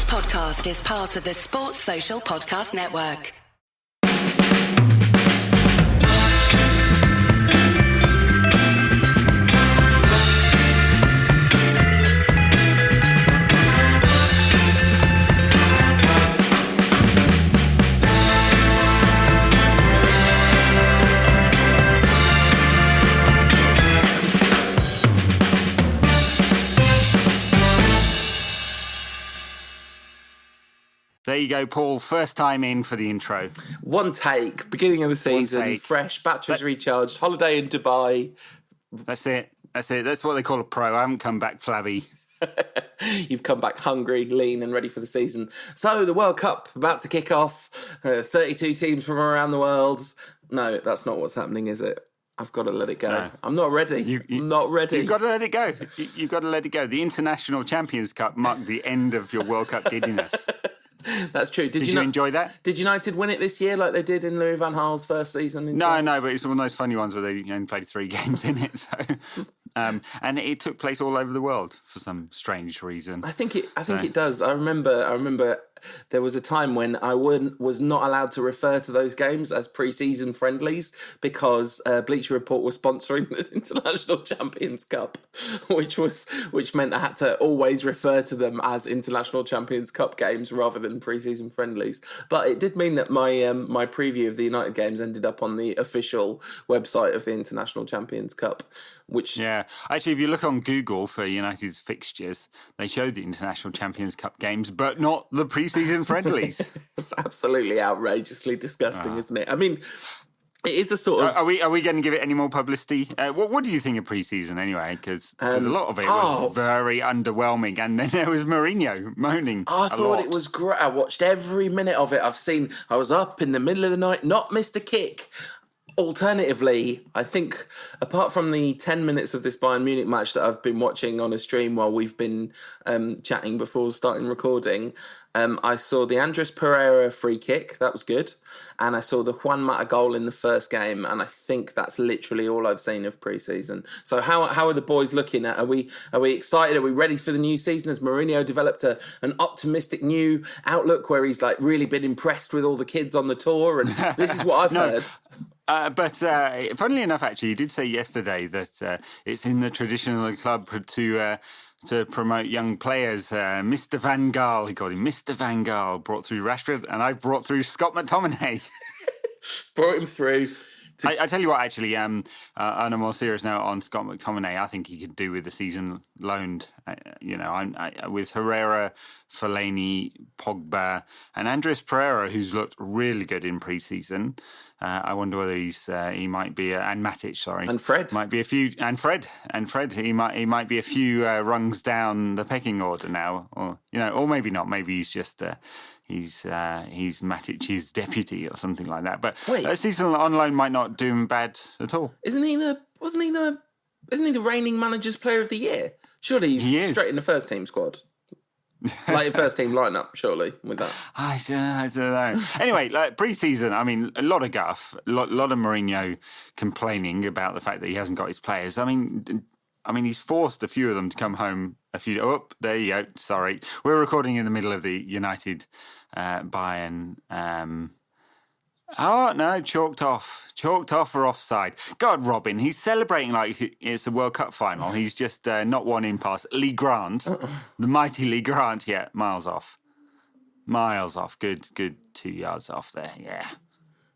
podcast is part of the Sports Social Podcast Network. There you go, Paul. First time in for the intro. One take, beginning of the season, fresh, batteries recharged, holiday in Dubai. That's it. That's what they call a pro. I haven't come back flabby. You've come back hungry, lean and ready for the season. So the World Cup about to kick off. 32 teams from around the world. No, that's not what's happening, is it? I've got to let it go. No. I'm not ready. I'm not ready. You've got to let it go. You've got to let it go. The International Champions Cup marked the end of your World Cup giddiness. That's true. Did you enjoy that? Did United win it this year like they did in Louis van Gaal's first season? No, but it's one of those funny ones where they only played 3 games in it. So, and it took place all over the world for some strange reason. I think it does. I remember there was a time when I was not allowed to refer to those games as pre-season friendlies because Bleacher Report was sponsoring the International Champions Cup, which meant I had to always refer to them as International Champions Cup games rather than pre-season friendlies. But it did mean that my preview of the United games ended up on the official website of the International Champions Cup, which... Yeah, actually, if you look on Google for United's fixtures, they show the International Champions Cup games, but not the pre-season friendlies. It's absolutely outrageously disgusting, isn't it? I mean, it is a sort of... Are we going to give it any more publicity? What do you think of pre-season anyway? Because a lot of it was very underwhelming, and then there was Mourinho moaning. I thought it was great. I watched every minute of it. I was up in the middle of the night, not missed a kick. Alternatively, I think apart from the 10 minutes of this Bayern Munich match that I've been watching on a stream while we've been chatting before starting recording, I saw the Andres Pereira free kick. That was good. And I saw the Juan Mata goal in the first game. And I think that's literally all I've seen of pre-season. So how are the boys looking at? Are we excited? Are we ready for the new season? Has Mourinho developed an optimistic new outlook where he's like really been impressed with all the kids on the tour? And this is what I've heard. But funnily enough, actually, he did say yesterday that it's in the tradition of the club to promote young players. Mr. Van Gaal, he called him Mr. Van Gaal, brought through Rashford, and I've brought through Scott McTominay. Brought him through. I tell you what, actually, on a more serious note on Scott McTominay, I think he could do with the season loaned. With Herrera, Fellaini, Pogba, and Andres Pereira, who's looked really good in pre-season. I wonder whether he might be and Matic, sorry, and Fred might be a few, and Fred, he might be a few rungs down the pecking order now, or maybe not. Maybe he's just he's Matic's deputy or something like that. But a season on loan might not do him bad at all. Isn't he the reigning manager's player of the year? Surely he's straight in the first team squad. Like your first team lineup, surely, with that. I don't know. Anyway, like pre-season, I mean, a lot of guff, a lot of Mourinho complaining about the fact that he hasn't got his players. I mean, he's forced a few of them to come home. There you go. Sorry, we're recording in the middle of the United Bayern. Chalked off for offside. God, Robin, he's celebrating like it's the World Cup final. He's just not one in past Lee Grant, the mighty Lee Grant. Yeah, miles off. Good 2 yards off there. Yeah.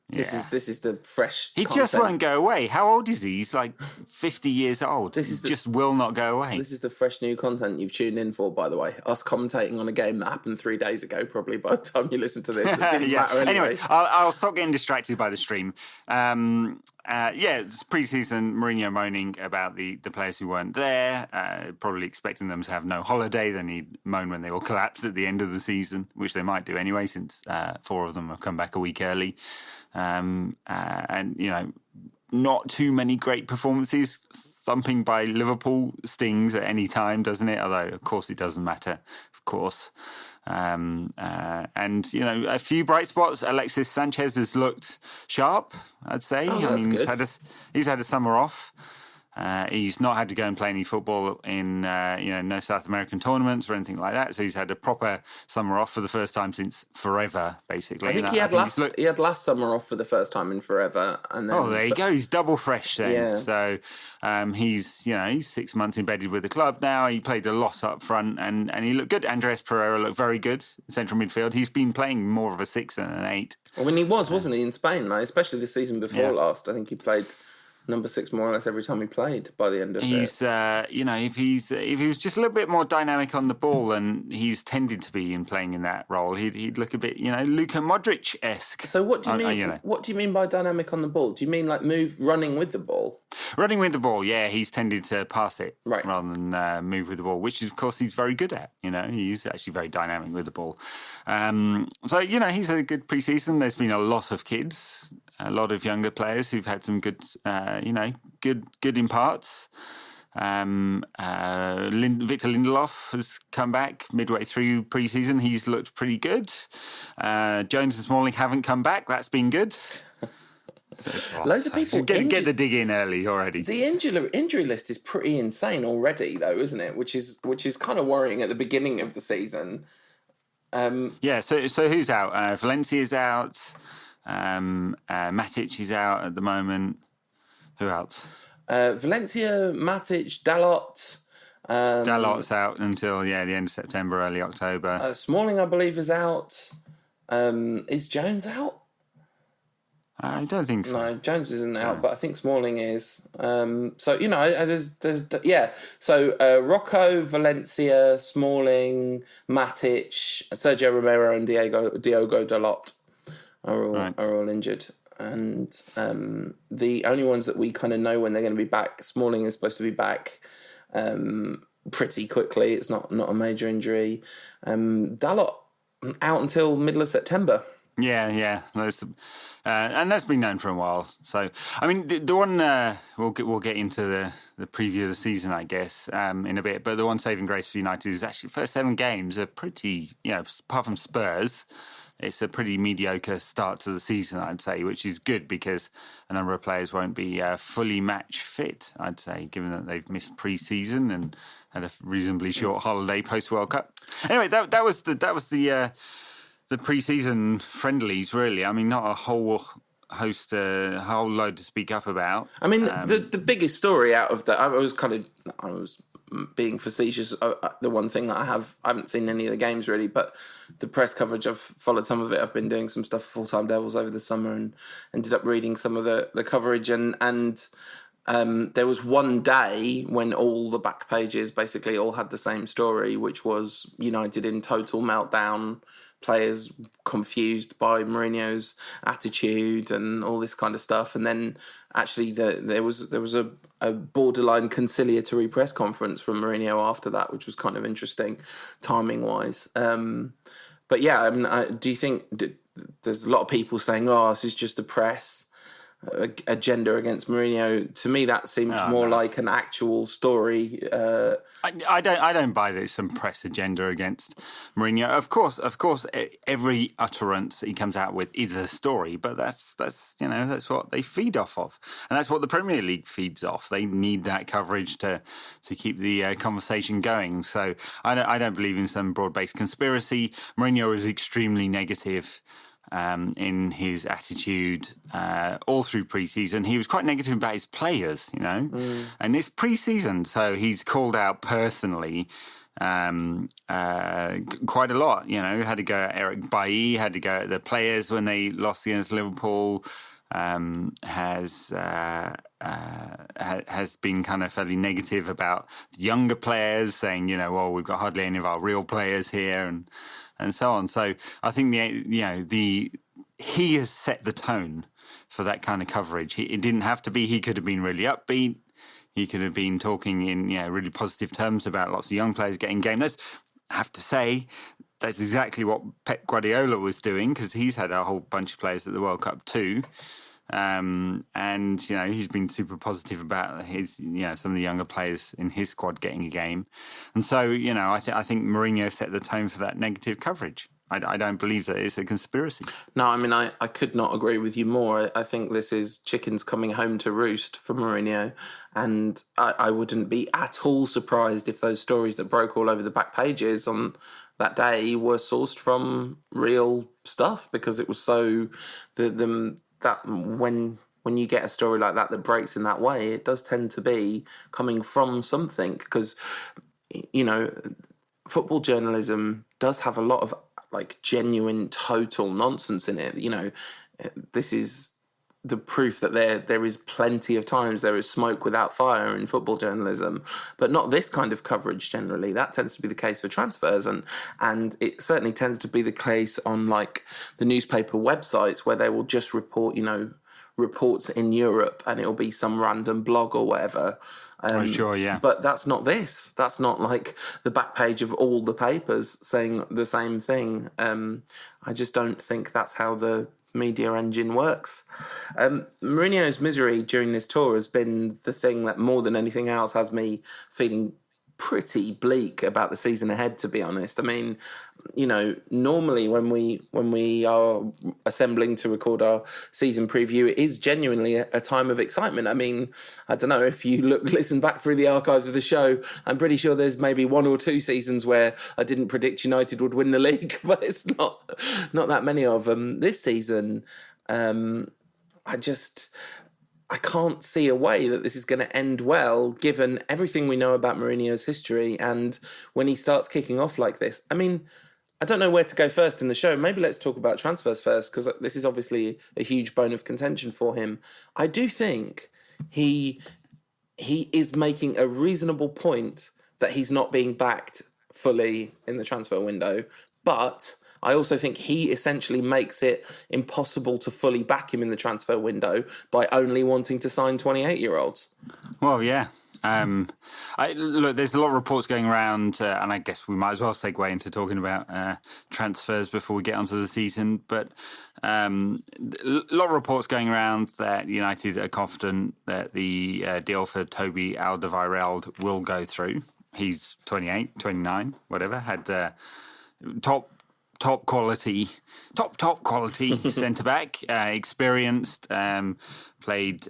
This is the fresh He content. just won't go away. How old is he? He's like 50 years old. Just will not go away. This is the fresh new content you've tuned in for, by the way. Us commentating on a game that happened 3 days ago, probably by the time you listen to this. It didn't matter anyway. I'll stop getting distracted by the stream. It's pre-season Mourinho moaning about the players who weren't there, probably expecting them to have no holiday. Then he'd moan when they all collapsed at the end of the season, which they might do anyway, since 4 of them have come back a week early. Not too many great performances. Thumping by Liverpool stings at any time, doesn't it? Although, of course, it doesn't matter, of course. A few bright spots. Alexis Sanchez has looked sharp, I'd say. He's had a summer off. He's not had to go and play any football in, no South American tournaments or anything like that. So he's had a proper summer off for the first time since forever, basically. I think he had last summer off for the first time in forever. And then, there you go. He's double fresh then. Yeah. So he's 6 months embedded with the club now. He played a lot up front and he looked good. Andres Pereira looked very good central midfield. He's been playing more of a 6 than an 8. Well, when he wasn't he, in Spain, especially the season before last. I think he played number 6 more or less every time he played by the end of it. If he was just a little bit more dynamic on the ball than he's tended to be in playing in that role, he'd look a bit, Luka Modric-esque. So what do you mean? What do you mean by dynamic on the ball? Do you mean like running with the ball? Running with the ball, yeah. He's tended to pass it rather than move with the ball, which of course he's very good at. He's actually very dynamic with the ball. He's had a good pre-season. There's been a lot of kids, a lot of younger players who've had some good, good in parts. Victor Lindelof has come back midway through pre-season. He's looked pretty good. Jones and Smalling haven't come back. That's been good. Loads of people get the dig in early already. The injury list is pretty insane already, though, isn't it? Which is kind of worrying at the beginning of the season. So who's out? Valencia's out. Matic is out at the moment. Who else? Valencia, Matic, Dalot. Dalot's out until the end of September, early October. Smalling, I believe, is out. Is Jones out? I don't think so. No, Jones isn't out, but I think Smalling is. So Rocco, Valencia, Smalling, Matic, Sergio Romero, and Diogo Dalot are all injured. And the only ones that we kind of know when they're going to be back, Smalling is supposed to be back pretty quickly. It's not a major injury. Dalot out until middle of September. Yeah. And that's been known for a while. So, I mean, the one we'll get into the preview of the season, I guess, in a bit. But the one saving grace for United is actually the first 7 games are pretty, apart from Spurs, it's a pretty mediocre start to the season, I'd say, which is good because a number of players won't be fully match fit, I'd say, given that they've missed pre-season and had a reasonably short holiday post World Cup. Anyway, that was the pre-season friendlies, really. I mean, not a whole whole load to speak up about. I mean, the biggest story out of that, I was being facetious. The one thing that I haven't seen any of the games really, but the press coverage, I've followed some of it. I've been doing some stuff for Full Time Devils over the summer and ended up reading some of the coverage and there was one day when all the back pages basically all had the same story, which was United in total meltdown, players confused by Mourinho's attitude and all this kind of stuff. And then actually there was a borderline conciliatory press conference from Mourinho after that, which was kind of interesting timing wise. But yeah, I mean, do you think there's a lot of people saying, this is just the press agenda against Mourinho? To me, that seems more like an actual story. I don't buy there's some press agenda against Mourinho. Of course, every utterance that he comes out with is a story, but that's what they feed off of, and that's what the Premier League feeds off. They need that coverage to keep the conversation going. So I don't believe in some broad-based conspiracy. Mourinho is extremely negative in his attitude all through pre-season. He was quite negative about his players, and it's pre-season, so he's called out personally quite a lot. Had to go at Eric Bailly, had to go at the players when they lost against Liverpool. Has been kind of fairly negative about the younger players, saying, we've got hardly any of our real players here, and so on. So I think he has set the tone for that kind of coverage. It didn't have to be. He could have been really upbeat. He could have been talking in really positive terms about lots of young players getting game. I have to say, that's exactly what Pep Guardiola was doing, because he's had a whole bunch of players at the World Cup too. And he's been super positive about his some of the younger players in his squad getting a game, and so I think Mourinho set the tone for that negative coverage. I don't believe that it's a conspiracy. No, I mean, I could not agree with you more. I think this is chickens coming home to roost for Mourinho. And I wouldn't be at all surprised if those stories that broke all over the back pages on that day were sourced from real stuff, because it was so... that when you get a story like that breaks in that way, it does tend to be coming from something, because, you know, football journalism does have a lot of like genuine total nonsense in it. You know, this is the proof that there is plenty of times there is smoke without fire in football journalism, but not this kind of coverage generally. That tends to be the case for transfers, and it certainly tends to be the case on like the newspaper websites, where they will just report, you know, reports in Europe, and it'll be some random blog or whatever. Sure, yeah. But that's not this. That's not like the back page of all the papers saying the same thing. I just don't think that's how the media engine works. Mourinho's misery during this tour has been the thing that more than anything else has me feeling pretty bleak about the season ahead, to be honest. I mean, you know, normally when we are assembling to record our season preview, it is genuinely a time of excitement. I mean, I don't know, if you listen back through the archives of the show, I'm pretty sure there's maybe 1 or 2 seasons where I didn't predict United would win the league, but it's not that many of them. This season, I can't see a way that this is going to end well, given everything we know about Mourinho's history. And when he starts kicking off like this, I mean, I don't know where to go first in the show. Maybe let's talk about transfers first, because this is obviously a huge bone of contention for him. I do think he is making a reasonable point that he's not being backed fully in the transfer window, but I also think he essentially makes it impossible to fully back him in the transfer window by only wanting to sign 28-year-olds. Well, yeah. Look, there's a lot of reports going around, and I guess we might as well segue into talking about transfers before we get onto the season. But a lot of reports going around that United are confident that the deal for Toby Alderweireld will go through. He's 28, 29, whatever, had top quality centre back, experienced, played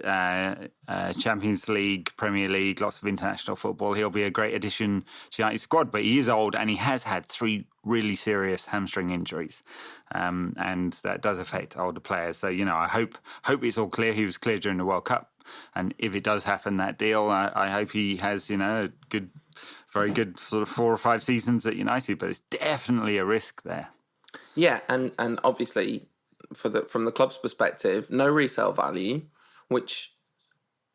Champions League, Premier League, lots of international football. He'll be a great addition to United's squad, but he is old and he has had 3 really serious hamstring injuries, and that does affect older players. So I hope it's all clear. He was clear during the World Cup, and if it does happen, that deal, I hope he has a very good sort of 4 or 5 seasons at United. But it's definitely a risk there. Yeah, and obviously, from the club's perspective, no resale value, which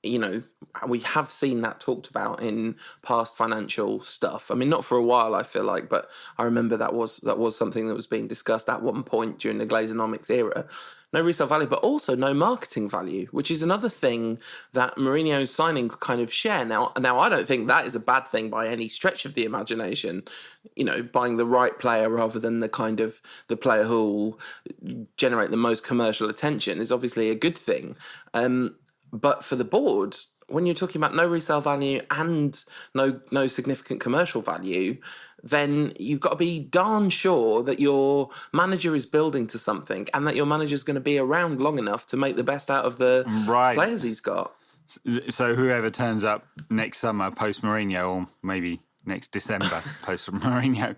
we have seen that talked about in past financial stuff. I mean, not for a while, I feel like, but I remember that was something that was being discussed at one point during the Glazonomics era. No resale value, but also no marketing value, which is another thing that Mourinho's signings kind of share. Now, I don't think that is a bad thing by any stretch of the imagination. Buying the right player rather than the player who will generate the most commercial attention is obviously a good thing. But for the board, when you're talking about no resale value and no significant commercial value, then you've got to be darn sure that your manager is building to something and that your manager is going to be around long enough to make the best out of the players he's got. So whoever turns up next summer post Mourinho, or maybe next December post Mourinho,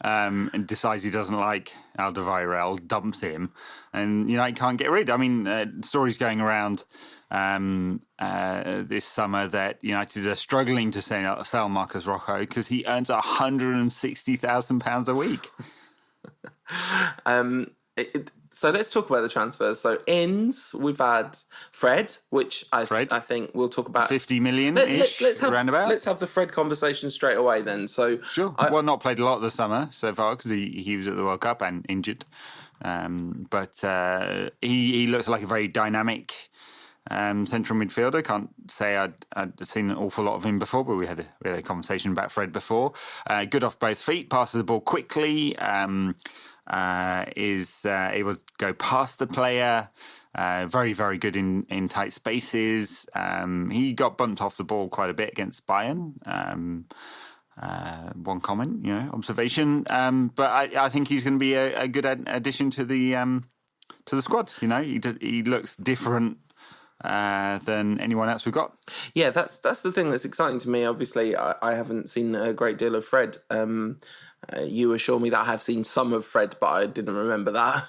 and decides he doesn't like Alderweireld, dumps him, and he can't get rid. I mean, stories going around this summer that United are struggling to sell Marcus Rocco because he earns £160,000 a week. So let's talk about the transfers. So we've had Fred, which I think we'll talk about. 50 million-ish, roundabout. Let's have the Fred conversation straight away then. So sure. Not played a lot this summer so far because he was at the World Cup and injured. But he looks like a very dynamic central midfielder. Can't say I'd seen an awful lot of him before, but we had a conversation about Fred before. Good off both feet, passes the ball quickly, is able to go past the player, very, very good in tight spaces. He got bumped off the ball quite a bit against Bayern. one comment, observation. But I think he's going to be a good addition to the squad. He looks different than anyone else we've got. Yeah, that's the thing that's exciting to me. Obviously, I haven't seen a great deal of Fred. You assure me that I have seen some of Fred, but I didn't remember that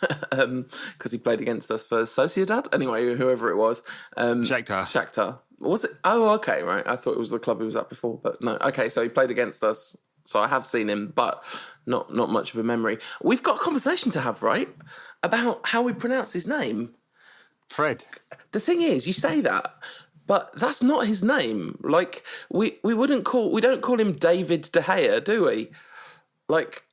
because he played against us for Sociedad. Anyway, whoever it was. Shakhtar. Was it? Oh, okay, right. I thought it was the club he was at before, but no. Okay, so he played against us. So I have seen him, but not much of a memory. We've got a conversation to have, right? About how we pronounce his name. Fred. The thing is, you say that, but that's not his name. Like, we don't call him David De Gea, do we? Like,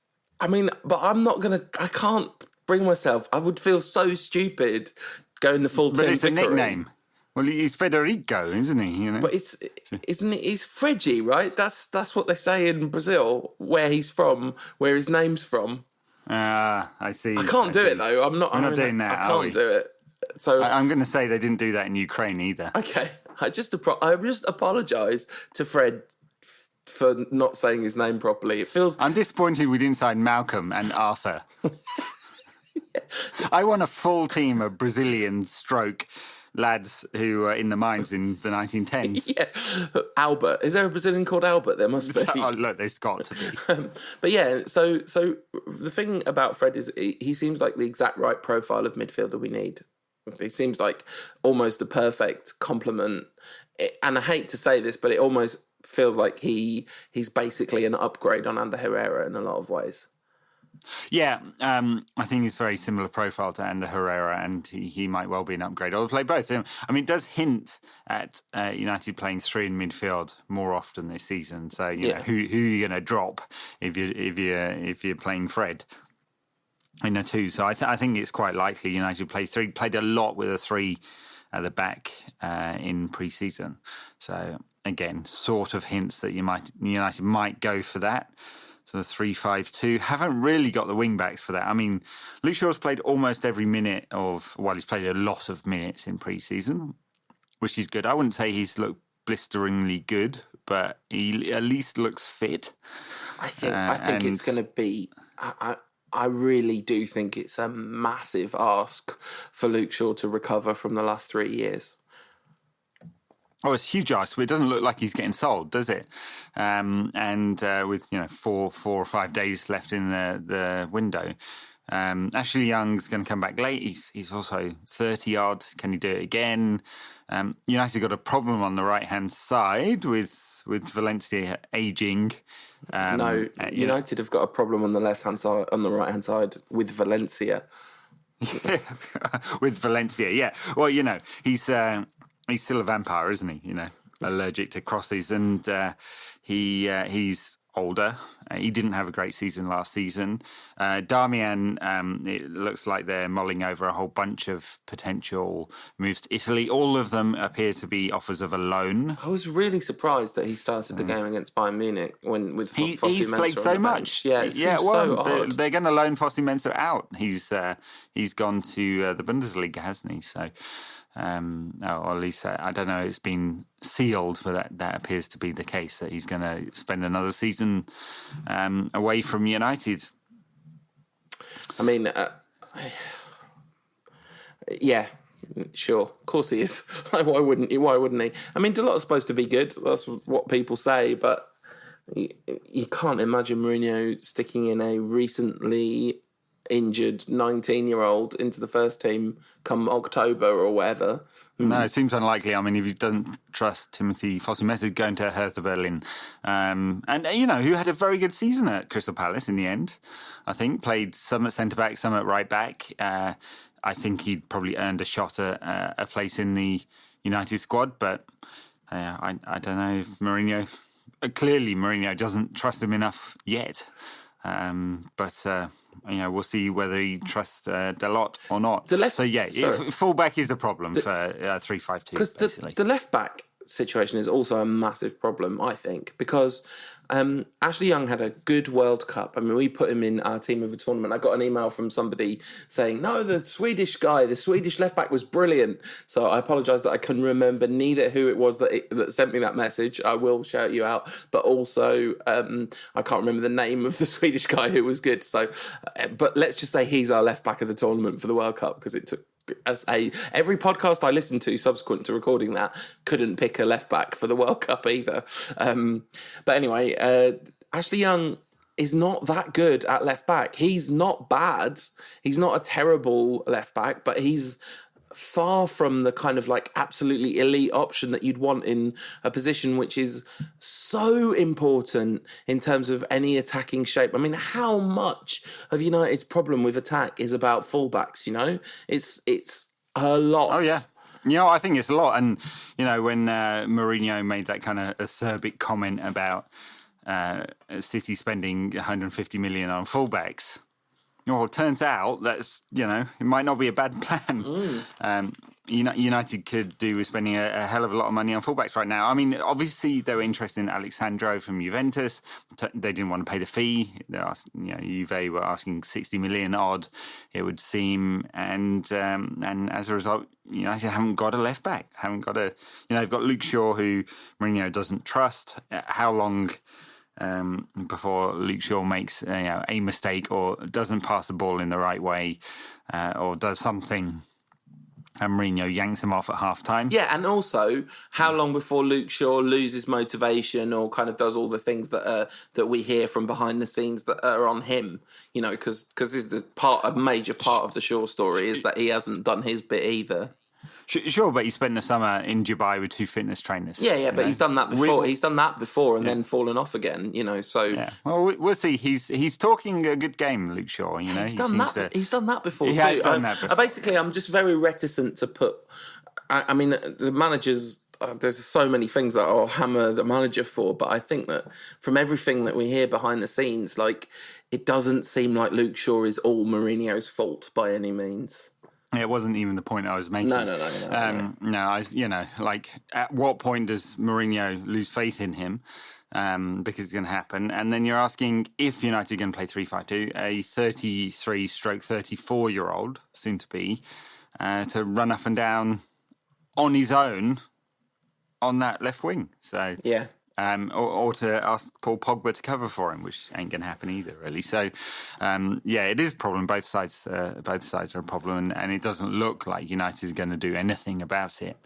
I mean, but I can't bring myself. I would feel so stupid going the full Tim But it's Vickery. a nickname. Well, he's Federico, isn't he? But isn't it? He's Freggie, right? That's what they say in Brazil, where he's from, where his name's from. I see. I can't do it though. I'm not doing that. I can't do it. So I'm going to say they didn't do that in Ukraine either. Okay, I just apologise to Fred for not saying his name properly. It feels. I'm disappointed we didn't sign Malcolm and Arthur. I want a full team of Brazilian stroke lads who were in the mines in the 1910s. Yeah, Albert. Is there a Brazilian called Albert? There must be. Oh, look, there's got to be. But yeah, so the thing about Fred is he seems like the exact right profile of midfielder we need. He seems like almost the perfect complement. And I hate to say this, but it almost feels like he's basically an upgrade on Ander Herrera in a lot of ways. Yeah, I think he's very similar profile to Ander Herrera, and he might well be an upgrade. I'll play both. I mean, it does hint at United playing three in midfield more often this season. So you know who you're going to drop if you're playing Fred in a two. So I think it's quite likely United play three. Played a lot with a three at the back in pre-season. So again, sort of hints that United might go for that. So the 3-5-2. Haven't really got the wing backs for that. I mean, Luke Shaw's played almost every minute he's played a lot of minutes in pre-season, which is good. I wouldn't say he's looked blisteringly good, but he at least looks fit. I think it's going to be. I really do think it's a massive ask for Luke Shaw to recover from the last 3 years. Oh, it's a huge ask, but it doesn't look like he's getting sold, does it? With 4 or 5 days left in the window, Ashley Young's going to come back late. He's also 30 odd. Can he do it again? United got a problem on the right hand side with Valencia ageing. United have got a problem on the left hand side, on the right hand side with Valencia. With Valencia, yeah. Well, he's still a vampire, isn't he? Allergic to crosses, and he's older. He didn't have a great season last season. Darmian, it looks like they're mulling over a whole bunch of potential moves to Italy. All of them appear to be offers of a loan. I was really surprised that he started the game against Bayern Munich he's played so much. Yeah, so odd. They're going to loan Fossey Mensah out. He's gone to the Bundesliga, hasn't he? So. Or at least I don't know. It's been sealed, but that appears to be the case. That he's going to spend another season away from United. I mean, yeah, sure, of course he is. Why wouldn't he? I mean, Delot's supposed to be good. That's what people say, but you can't imagine Mourinho sticking in a recently injured 19-year-old into the first team come October or whatever. No, it seems unlikely. I mean, if he doesn't trust Timothy Fossey Mensah going to Hertha Berlin, and who had a very good season at Crystal Palace in the end, I think played some at centre back, some at right back. I think he'd probably earned a shot at a place in the United squad, but I don't know if Mourinho. Clearly, Mourinho doesn't trust him enough yet, but. We'll see whether he trusts Dalot or not. Fullback is a problem for 3-5-2. Because the left back situation is also a massive problem, I think, because Ashley Young had a good World Cup. I mean, we put him in our team of the tournament. I got an email from somebody saying, no, the Swedish left back was brilliant. So I apologise that I couldn't remember neither who it was that sent me that message. I will shout you out. But also, I can't remember the name of the Swedish guy who was good. So, but let's just say he's our left back of the tournament for the World Cup, because it took every podcast I listened to subsequent to recording that couldn't pick a left back for the World Cup either. But anyway, Ashley Young is not that good at left back. He's not bad. He's not a terrible left back, but he's far from the kind of like absolutely elite option that you'd want in a position which is so important in terms of any attacking shape. I mean, how much of United's problem with attack is about fullbacks, you know? It's a lot. Oh, yeah. You know, I think it's a lot. And, you know, when Mourinho made that kind of acerbic comment about City spending 150 million on fullbacks, well, it turns out that's, you know, it might not be a bad plan. United could do with spending a hell of a lot of money on fullbacks right now. I mean, obviously they were interested in Alexandro from Juventus. They didn't want to pay the fee. Juve were asking 60 million odd, it would seem, and as a result, United haven't got a left back. They've got Luke Shaw, who Mourinho doesn't trust. How long before Luke Shaw makes a mistake or doesn't pass the ball in the right way, or does something, and Mourinho yanks him off at half-time? Yeah, and also, how long before Luke Shaw loses motivation or kind of does all the things that we hear from behind the scenes that are on him? You know, because this is a major part of the Shaw story is that he hasn't done his bit either. Sure, but he spent the summer in Dubai with 2 fitness trainers. Yeah, but he's done that before. He's done that before and then fallen off again, you know, so... Yeah. Well, we'll see. He's talking a good game, Luke Shaw, you know. He's done that before, too. He has done that before. Basically, I'm just very reticent to put... I mean, the managers... there's so many things that I'll hammer the manager for, but I think that from everything that we hear behind the scenes, like, it doesn't seem like Luke Shaw is all Mourinho's fault by any means. It wasn't even the point I was making. No. At what point does Mourinho lose faith in him? Because it's going to happen. And then you're asking if United are going to play 3-5-2, a 33/34-year-old, soon to be, to run up and down on his own on that left wing. So yeah. Or to ask Paul Pogba to cover for him, which ain't going to happen either, really. So, it is a problem. Both sides are a problem, and it doesn't look like United is going to do anything about it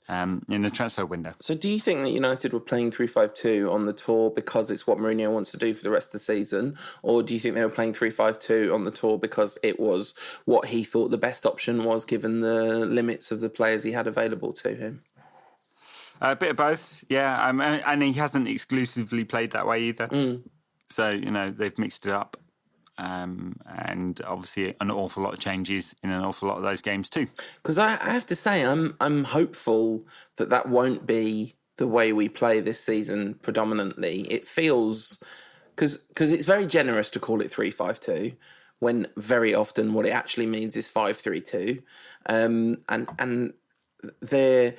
in the transfer window. So do you think that United were playing 3-5-2 on the tour because it's what Mourinho wants to do for the rest of the season? Or do you think they were playing 3-5-2 on the tour because it was what he thought the best option was given the limits of the players he had available to him? A bit of both, yeah. And he hasn't exclusively played that way either. So, they've mixed it up. And obviously an awful lot of changes in an awful lot of those games too. Because I have to say, I'm hopeful that won't be the way we play this season predominantly. It feels... Because it's very generous to call it 3-5-2, when very often what it actually means is 5-3-2. And they're...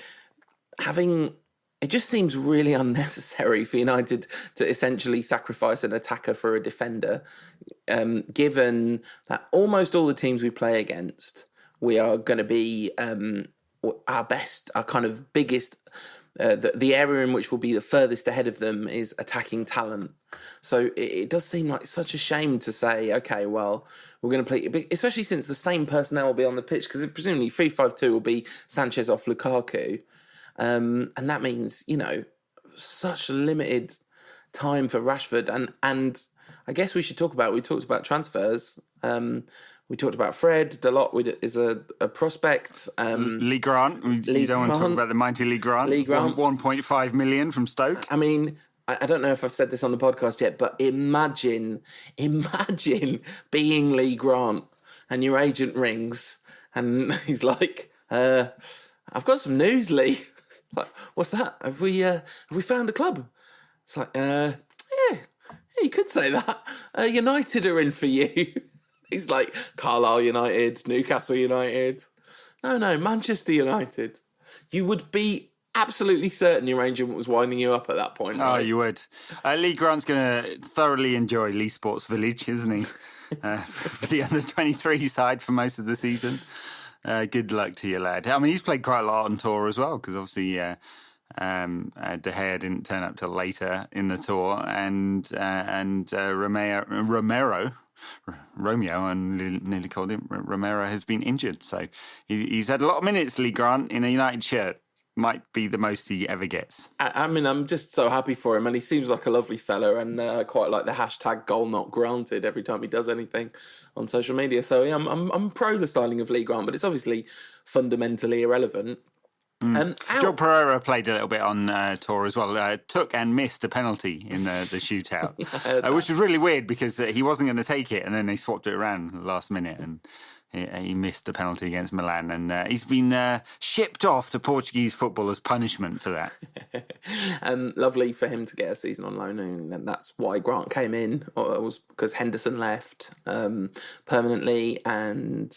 it just seems really unnecessary for United to essentially sacrifice an attacker for a defender, given that almost all the teams we play against, we are going to be our best, our kind of biggest, the area in which we'll be the furthest ahead of them is attacking talent. So it does seem like such a shame to say, okay, well, we're going to play, especially since the same personnel will be on the pitch, because presumably 3-5-2 will be Sanchez off Lukaku. And that means, such limited time for Rashford. And I guess we talked about transfers. We talked about Fred. Dalot is a prospect. Lee Grant. You don't want to talk about the mighty Lee Grant. 1.5 million from Stoke. I mean, I don't know if I've said this on the podcast yet, but imagine being Lee Grant and your agent rings and he's like, I've got some news, Lee. Like, what's that? Have we found a club? It's like, yeah, you could say that. United are in for you. He's like, Carlisle United, Newcastle United. No, Manchester United. You would be absolutely certain your agent was winding you up at that point. Oh, right? you would. Lee Grant's going to thoroughly enjoy Lee Sports Village, isn't he? For the under-23 side for most of the season. Good luck to you, lad. I mean, he's played quite a lot on tour as well, because obviously De Gea didn't turn up till later in the tour, and Romeo, and nearly called him Romero, has been injured. So he's had a lot of minutes, Lee Grant, in a United shirt. Might be the most he ever gets. I mean, I'm just so happy for him, and he seems like a lovely fella, and I quite like the hashtag goal not granted every time he does anything on social media. So yeah, I'm pro the signing of Lee Grant, but it's obviously fundamentally irrelevant. Joe Pereira played a little bit on tour as well. Took and missed a penalty in the shootout, which was really weird because he wasn't going to take it, and then they swapped it around last minute, and he missed the penalty against Milan, and he's been shipped off to Portuguese football as punishment for that. Lovely for him to get a season on loan, and that's why Grant came in. Or it was because Henderson left permanently, and.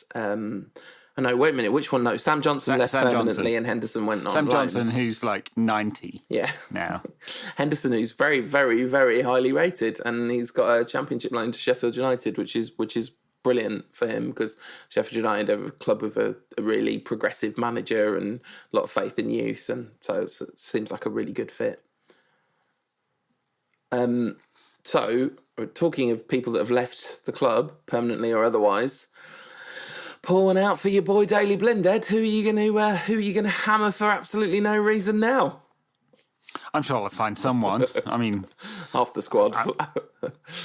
Oh, no, wait a minute. Which one? No, Sam Johnson left permanently and Henderson went on Sam loan. Johnson, who's like 90 now. Henderson, who's very, very, very highly rated, and he's got a championship loan to Sheffield United, which is brilliant for him because Sheffield United are a club with a really progressive manager and a lot of faith in youth, and so it seems like a really good fit. So, talking of people that have left the club, permanently or otherwise, pour one out for your boy Daley Blind, Ed. Who are you going to hammer for absolutely no reason now? I'm sure I'll find someone. I mean, half the squad.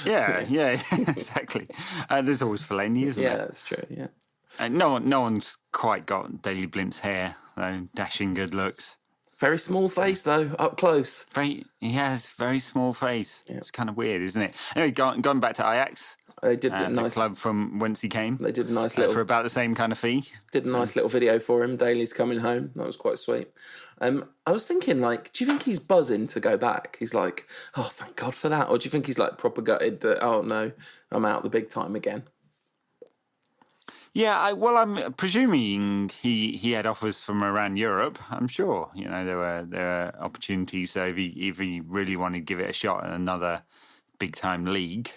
Yeah, exactly. There's always Fellaini, isn't there? Yeah, that's true. Yeah. No one's quite got Daley Blind's hair, though. Dashing good looks. Very small face, though, up close. He has very small face. Yeah. It's kind of weird, isn't it? Anyway, going back to Ajax. They did a nice the club from whence he came. They did a nice little for about the same kind of fee. Did a nice little video for him. Daley's coming home. That was quite sweet. I was thinking, like, do you think he's buzzing to go back? He's like, oh, thank God for that. Or do you think he's like proper gutted that, oh no, I'm out the big time again? Yeah, I'm presuming he had offers from around Europe. I'm sure, there were opportunities. So if he really wanted to give it a shot at another big time league.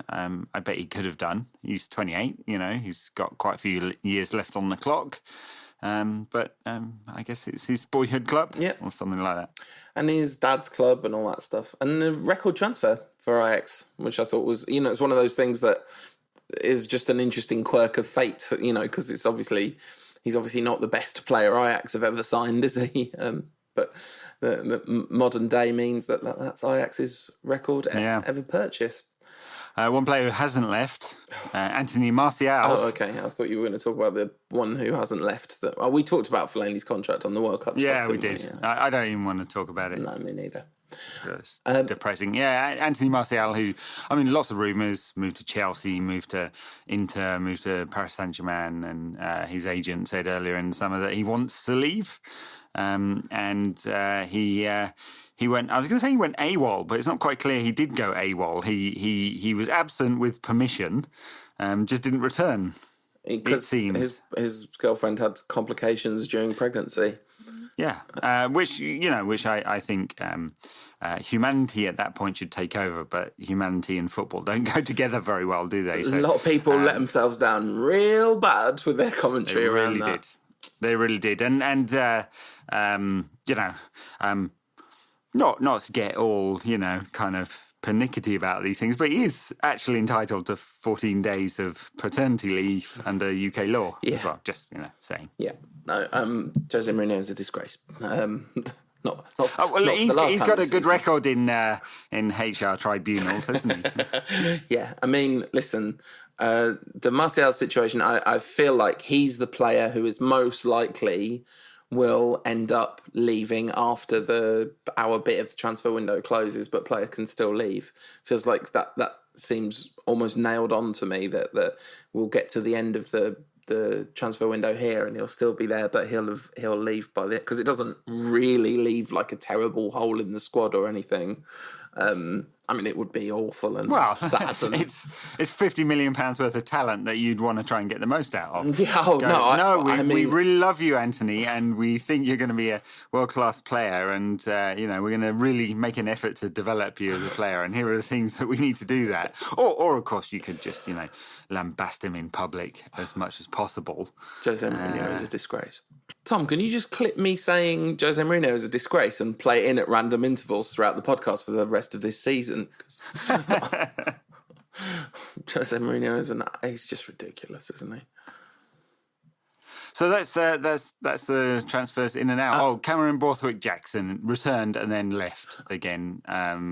I bet he could have done. He's 28, he's got quite a few years left on the clock. But I guess it's his boyhood club or something like that. And his dad's club and all that stuff. And the record transfer for Ajax, which I thought was, it's one of those things that is just an interesting quirk of fate, because he's obviously not the best player Ajax have ever signed, is he? But the modern day means that's Ajax's record ever purchase. One player who hasn't left, Anthony Martial. Oh, okay. I thought you were going to talk about the one who hasn't left. We talked about Fellaini's contract on the World Cup. Yeah, we did. Yeah. I don't even want to talk about it. No, me neither. It's depressing. Yeah, Anthony Martial, who, lots of rumours, moved to Chelsea, moved to Inter, moved to Paris Saint-Germain, and his agent said earlier in the summer that he wants to leave. He went. I was going to say he went AWOL, but it's not quite clear. He did go AWOL. He was absent with permission, just didn't return. It seems his girlfriend had complications during pregnancy. Yeah, which I think humanity at that point should take over, but humanity and football don't go together very well, do they? So, a lot of people let themselves down real bad with their commentary around that. They really did, and Not to get all, kind of pernickety about these things, but he is actually entitled to 14 days of paternity leave under UK law as well, just, saying. Yeah. No, José Mourinho is a disgrace. He's got a good record in HR tribunals, hasn't he? Yeah. I mean, listen, the Martial situation, I feel like he's the player who is most likely will end up leaving after our bit of the transfer window closes, but player can still leave. Feels like that seems almost nailed on to me that we'll get to the end of the transfer window here and he'll still be there, but he'll leave by the, because it doesn't really leave like a terrible hole in the squad or anything. I mean, it would be awful and Well, sad. And... it's £50 million worth of talent that you'd want to try and get the most out of. Yeah, we really love you, Anthony, and we think you're going to be a world-class player, and we're going to really make an effort to develop you as a player. And here are the things that we need to do that. Or of course, you could just lambast him in public as much as possible. José Mourinho is a disgrace. Tom, can you just clip me saying José Mourinho is a disgrace and play it in at random intervals throughout the podcast for the rest of this season? José Mourinho he's just ridiculous, isn't he? So that's the transfers in and out. Cameron Borthwick-Jackson returned and then left again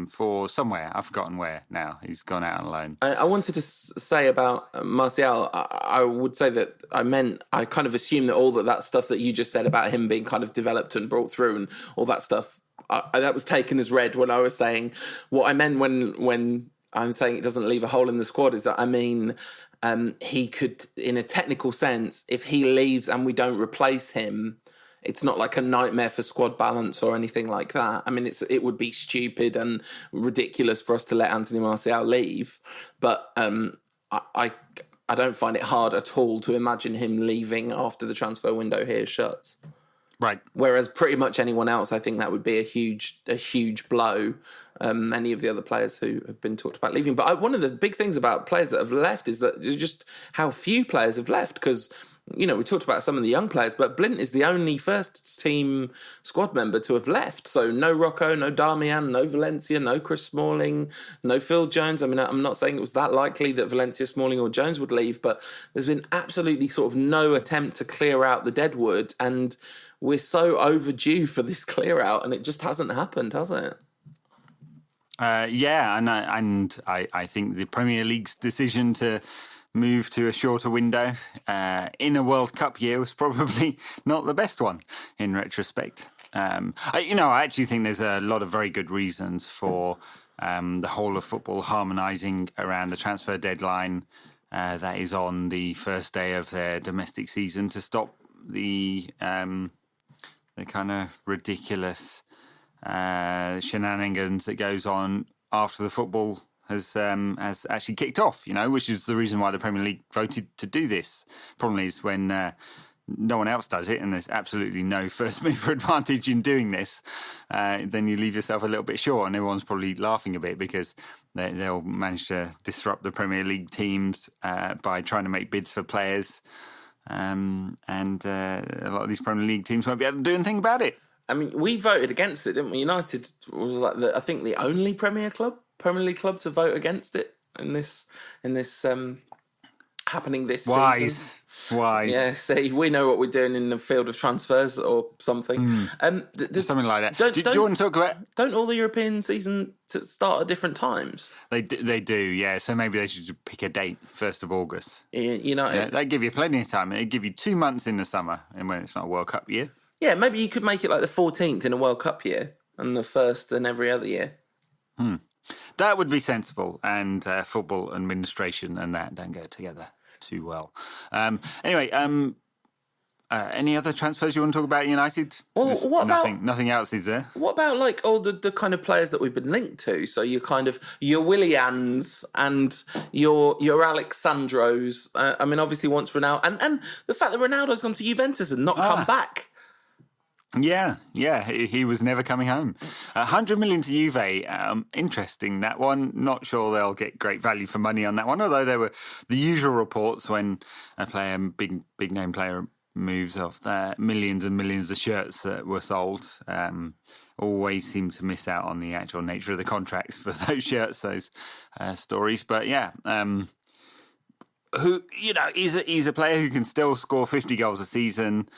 for somewhere. I've forgotten where now. He's gone out on loan. I wanted to say about Martial, I would say that I kind of assume that all that stuff that you just said about him being kind of developed and brought through and all that stuff, that was taken as read when I was saying what I meant when I'm saying it doesn't leave a hole in the squad is that I mean... he could, in a technical sense, if he leaves and we don't replace him, it's not like a nightmare for squad balance or anything like that. I mean, it would be stupid and ridiculous for us to let Anthony Martial leave, but I don't find it hard at all to imagine him leaving after the transfer window here shuts. Right. Whereas pretty much anyone else, I think that would be a huge blow. Many of the other players who have been talked about leaving. But one of the big things about players that have left is that there's just how few players have left. Because, we talked about some of the young players, but Blint is the only first team squad member to have left. So no Rocco, no Darmian, no Valencia, no Chris Smalling, no Phil Jones. I mean, I'm not saying it was that likely that Valencia, Smalling or Jones would leave, but there's been absolutely sort of no attempt to clear out the deadwood. And we're so overdue for this clear out, and it just hasn't happened, has it? I think the Premier League's decision to move to a shorter window in a World Cup year was probably not the best one in retrospect. I actually think there's a lot of very good reasons for the whole of football harmonising around the transfer deadline that is on the first day of their domestic season to stop the kind of ridiculous shenanigans that goes on after the football has actually kicked off, which is the reason why the Premier League voted to do this. Problem is when no one else does it and there's absolutely no first mover advantage in doing this, then you leave yourself a little bit short, and everyone's probably laughing a bit because they'll manage to disrupt the Premier League teams by trying to make bids for players, and a lot of these Premier League teams won't be able to do anything about it. I mean, we voted against it, didn't we? United was I think the only Premier League club to vote against it in this happening this season. Wise. Yeah, see, we know what we're doing in the field of transfers or something. Something like that. Do you want to talk about... Don't all the European seasons start at different times? They do, yeah. So maybe they should pick a date, 1st of August. They give you plenty of time. They give you 2 months in the summer, and when it's not a World Cup year. Yeah, maybe you could make it like the 14th in a World Cup year and the 1st in every other year. That would be sensible, and football administration and that don't go together too well. Anyway, any other transfers you want to talk about at United? Well, nothing else is there. What about like all the kind of players that we've been linked to? So your Willians and your Alexandros. I mean, obviously once Ronaldo and the fact that Ronaldo's gone to Juventus and not come back. Yeah, he was never coming home. 100 million to Juve, interesting, that one. Not sure they'll get great value for money on that one, although there were the usual reports when a player, big name player, moves off there, millions and millions of shirts that were sold. Always seem to miss out on the actual nature of the contracts for those shirts, those stories. But yeah, he's a player who can still score 50 goals a season.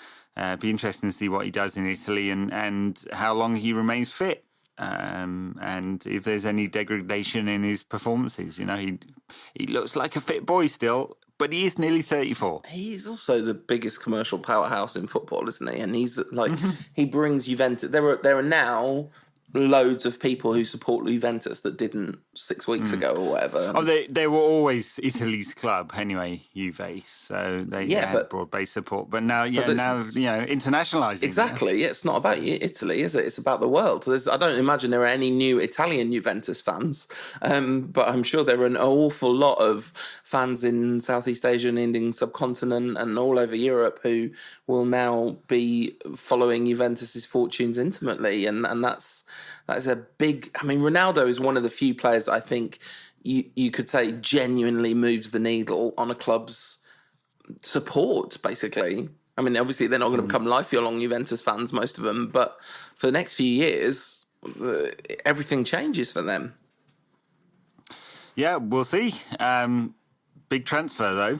Be interesting to see what he does in Italy and how long he remains fit, and if there's any degradation in his performances. He looks like a fit boy still, but he is nearly 34. He's also the biggest commercial powerhouse in football, isn't he? And he's like he brings Juventus. There are now loads of people who support Juventus that didn't 6 weeks ago or whatever. Oh, they were always Italy's club anyway, Juve. So they had broad-based support. But now, internationalising. Exactly. It's not about Italy, is it? It's about the world. I don't imagine there are any new Italian Juventus fans, but I'm sure there are an awful lot of fans in Southeast Asia and Indian subcontinent and all over Europe who will now be following Juventus's fortunes intimately, and that's a big. I mean, Ronaldo is one of the few players I think you could say genuinely moves the needle on a club's support, basically. I mean, obviously they're not going to become lifelong Juventus fans, most of them, but for the next few years, everything changes for them. Yeah, we'll see. Big transfer, though.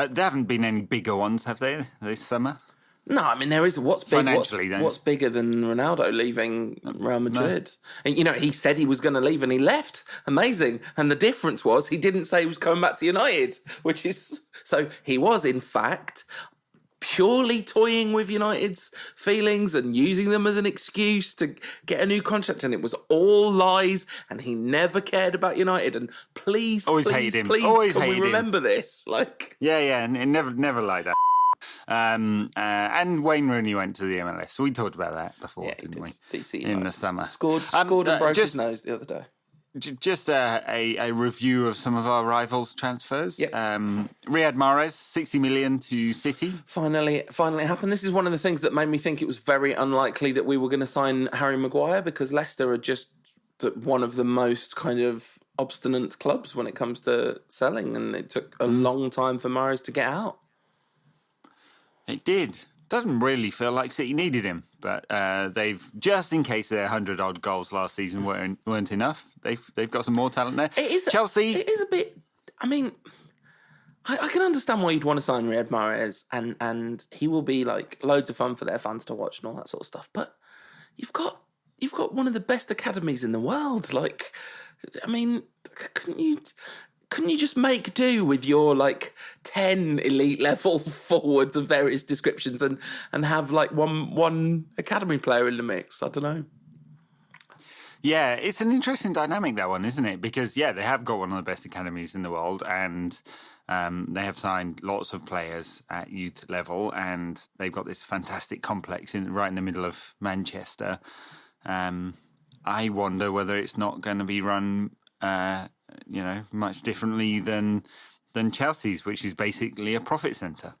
There haven't been any bigger ones, have they, this summer? No, I mean, there is. What's bigger than Ronaldo leaving Real Madrid? No. And, he said he was going to leave and he left. Amazing. And the difference was he didn't say he was coming back to United, which is... So he was, in fact, purely toying with United's feelings and using them as an excuse to get a new contract. And it was all lies and he never cared about United. And please, can we remember this? Yeah, and never like that. And Wayne Rooney went to the MLS. We talked about that before, didn't we? DC, in the summer. Scored and broke his nose the other day. Just a review of some of our rivals' transfers. Yep. Riyad Mahrez, 60 million to City. Finally it happened. This is one of the things that made me think it was very unlikely that we were going to sign Harry Maguire, because Leicester are just one of the most kind of obstinate clubs when it comes to selling, and it took a long time for Mahrez to get out. It did. Doesn't really feel like City needed him, but they've, just in case their 100-odd goals last season weren't enough, they've got some more talent there. Chelsea. It is a bit. I mean, I can understand why you'd want to sign Riyad Mahrez, and he will be loads of fun for their fans to watch and all that sort of stuff. But you've got one of the best academies in the world. Couldn't you just make do with your 10 elite level forwards of various descriptions and have one academy player in the mix? I don't know. Yeah, it's an interesting dynamic, that one, isn't it? Because, they have got one of the best academies in the world, and they have signed lots of players at youth level, and they've got this fantastic complex right in the middle of Manchester. I wonder whether it's not going to be run... much differently than Chelsea's, which is basically a profit centre.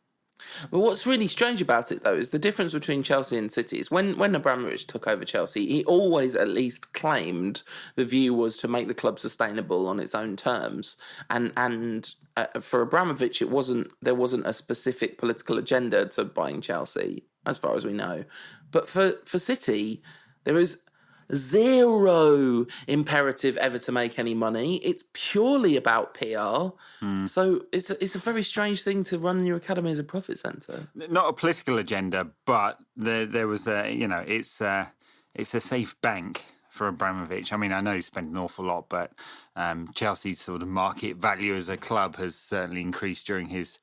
Well, what's really strange about it, though, is the difference between Chelsea and City is when Abramovich took over Chelsea, he always at least claimed the view was to make the club sustainable on its own terms. And for Abramovich, there wasn't a specific political agenda to buying Chelsea, as far as we know. But for City, there is zero imperative ever to make any money. It's purely about PR. So it's a very strange thing to run your academy as a profit centre. Not a political agenda, but there was it's a safe bank for Abramovich. I mean, I know he spent an awful lot, but Chelsea's sort of market value as a club has certainly increased during his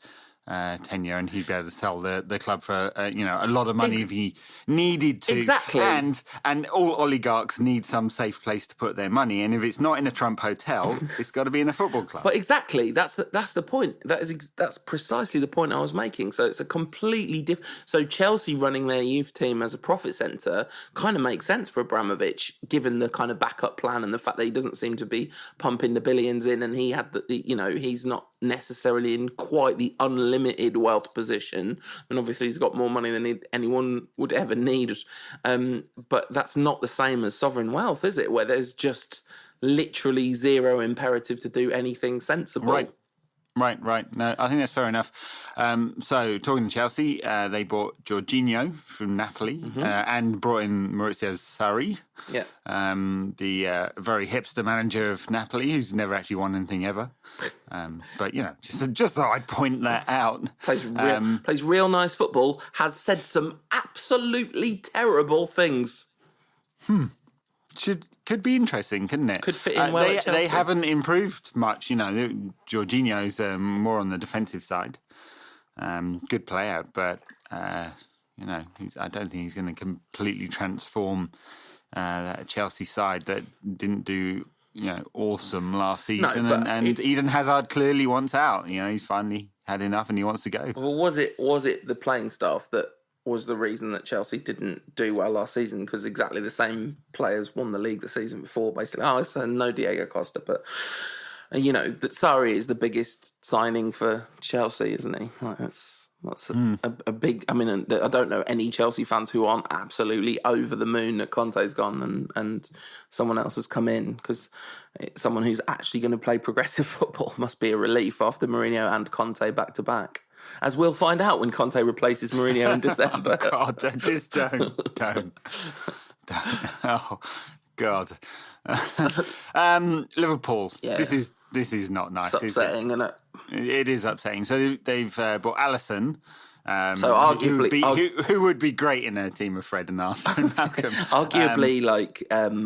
tenure, and he'd be able to sell the club for a lot of money if he needed to. Exactly. And all oligarchs need some safe place to put their money, and if it's not in a Trump hotel, it's got to be in a football club. But exactly, that's the point. That's precisely the point I was making. So it's a completely different. So Chelsea running their youth team as a profit centre kind of makes sense for Abramovich, given the kind of backup plan and the fact that he doesn't seem to be pumping the billions in, and he had he's not necessarily in quite the unlimited wealth position, and obviously he's got more money than anyone would ever need, but that's not the same as sovereign wealth, is it, where there's just literally zero imperative to do anything sensible? Right. No, I think that's fair enough. So, talking to Chelsea, they bought Jorginho from Napoli and brought in Maurizio Sarri, the very hipster manager of Napoli, who's never actually won anything ever. But, just thought I'd point that out. Plays real nice football, has said some absolutely terrible things. Could be interesting, couldn't it? Could fit in well at Chelsea. They haven't improved much. Jorginho's more on the defensive side. Good player, but I don't think he's going to completely transform that Chelsea side that didn't do awesome last season, but and Eden Hazard clearly wants out. He's finally had enough and he wants to go. Well, was it the playing staff that was the reason that Chelsea didn't do well last season? Because exactly the same players won the league the season before, basically. It's no Diego Costa, but that Sarri is the biggest signing for Chelsea, isn't he? That's a big. I mean, I don't know any Chelsea fans who aren't absolutely over the moon that Conte's gone and someone else has come in, because someone who's actually going to play progressive football must be a relief after Mourinho and Conte back to back. As we'll find out when Conte replaces Mourinho in December. Oh God, just don't. Oh God. Liverpool. Yeah. This is not nice. It's upsetting, isn't it? It is upsetting. So they've bought Alisson. So arguably, who would be great in a team of Fred and Arthur and Malcolm? Arguably,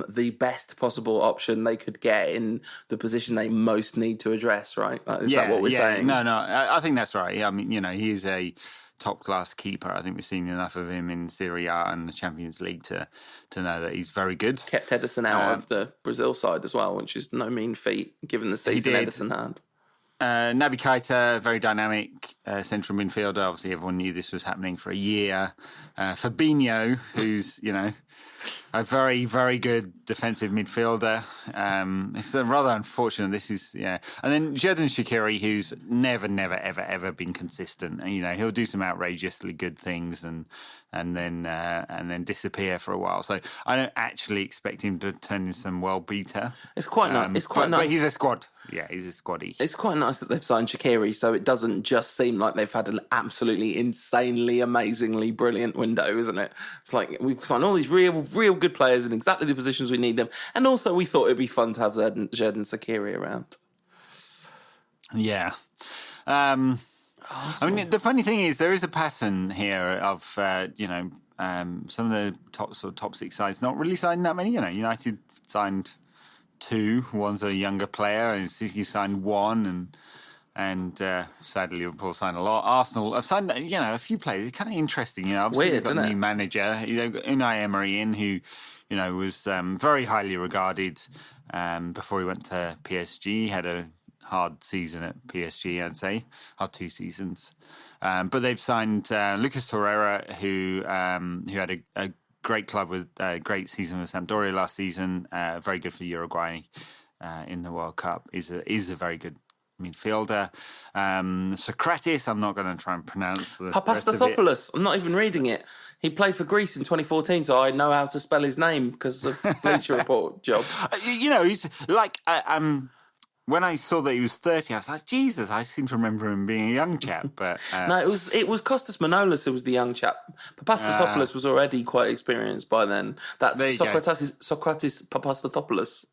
the best possible option they could get in the position they most need to address. Right? Is that what we're saying? No. I think that's right. I mean, he is a top-class keeper. I think we've seen enough of him in Serie A and the Champions League to know that he's very good. Kept Ederson out of the Brazil side as well, which is no mean feat given the season Ederson had. Naby Keita, very dynamic central midfielder. Obviously, everyone knew this was happening for a year. Fabinho, who's, a very, very good defensive midfielder. It's rather unfortunate. This is, And then Xherdan Shaqiri, who's never, ever been consistent. And, he'll do some outrageously good things and then disappear for a while. So I don't actually expect him to turn into some world beater. It's quite nice. It's quite nice. But he's a squad. Yeah, he's a squaddie. It's quite nice that they've signed Shaqiri, so it doesn't just seem like they've had an absolutely insanely, amazingly brilliant window, isn't it? It's like we've signed all these real good players in exactly the positions we need them, and also we thought it'd be fun to have Xherdan Shaqiri around. Yeah. Awesome. I mean, the funny thing is there is a pattern here of some of the top six sides not really signing that many. United signed 2. One's a younger player, and City signed 1, and sadly Liverpool signed a lot. Arsenal have signed a few players. It's kind of interesting. Obviously weird, they've got a new manager, Unai Emery who was very highly regarded before he went to PSG. He had a hard season at PSG, I'd say, hard 2 seasons. But they've signed Lucas Torreira, who had a great club with a great season with Sampdoria last season. Very good for Uruguay in the World Cup. Is a very good midfielder. Socrates, I'm not going to try and pronounce the rest of it. Papastathopoulos. I'm not even reading it. He played for Greece in 2014, so I know how to spell his name because of Bleacher Report job. He's like when I saw that he was 30, I was like, Jesus, I seem to remember him being a young chap. But no, it was Kostas Manolis who was the young chap. Papastathopoulos was already quite experienced by then. That's Socrates Papastathopoulos.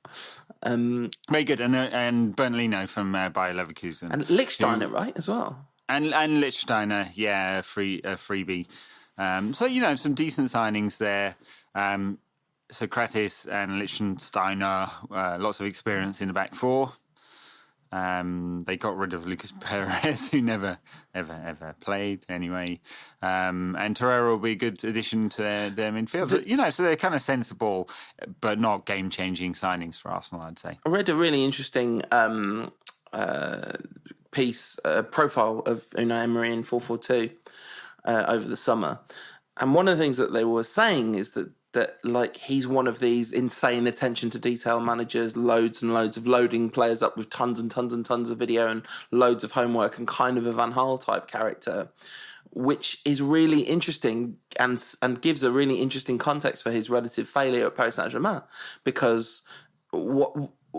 Very good, and Bernd Leno from Bayer Leverkusen, and Lichtsteiner, right, as well. And Lichtsteiner, freebie. So some decent signings there. Socrates and Lichtsteiner, lots of experience in the back four. They got rid of Lucas Perez, who never, ever played anyway. And Torreira will be a good addition to their midfield. So they're kind of sensible, but not game-changing signings for Arsenal, I'd say. I read a really interesting profile of Unai Emery in 4-4-2 over the summer. And one of the things that they were saying is that he's one of these insane attention to detail managers, loads and loads of loading players up with tons and tons and tons of video and loads of homework, and kind of a Van Gaal type character, which is really interesting and gives a really interesting context for his relative failure at Paris Saint-Germain. Because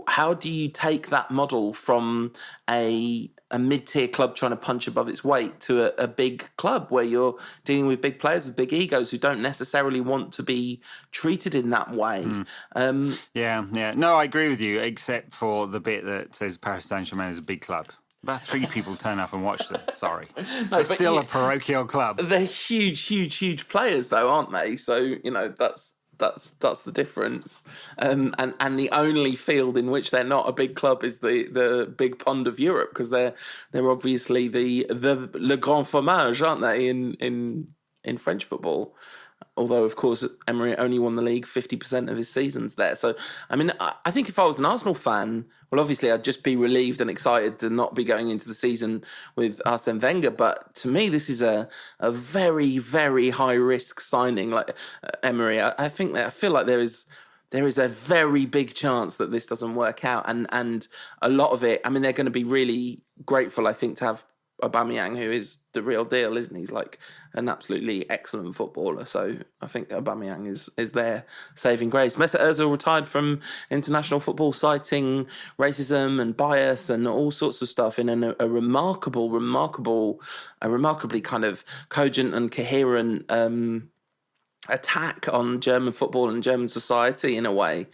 how do you take that model from a mid-tier club trying to punch above its weight to a big club where you're dealing with big players with big egos who don't necessarily want to be treated in that way? No, I agree with you, except for the bit that says Paris Saint-Germain is a big club. About 3 people turn up and watch them. Sorry. They're still a parochial club. They're huge players, though, aren't they? So, that's the difference. And the only field in which they're not a big club is the big pond of Europe, because they're obviously the le grand fromage, aren't they, in French football? although, of course, Emery only won the league 50% of his seasons there. So, I mean, I think if I was an Arsenal fan, well, obviously I'd just be relieved and excited to not be going into the season with Arsene Wenger. But to me, this is a very, very high-risk signing, like Emery. I feel like there is a very big chance that this doesn't work out. And a lot of it, I mean, they're going to be really grateful, I think, to have Aubameyang, who is the real deal, isn't he? He's like an absolutely excellent footballer. So I think Aubameyang is their saving grace. Mesut Ozil retired from international football, citing racism and bias and all sorts of stuff in a remarkably kind of cogent and coherent attack on German football and German society in a way.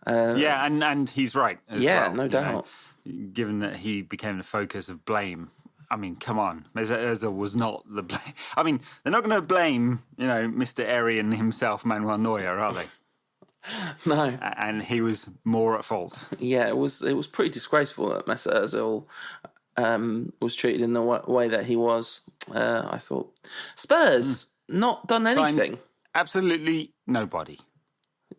And he's right as well. No doubt. Given that he became the focus of blame. I mean, come on. Mesut Ozil was not the blame. I mean, they're not going to blame, Mr. Aryan himself, Manuel Neuer, are they? No. And he was more at fault. Yeah, it was pretty disgraceful that Mesut Ozil was treated in the way that he was, I thought. Spurs, not done anything. Signed absolutely nobody.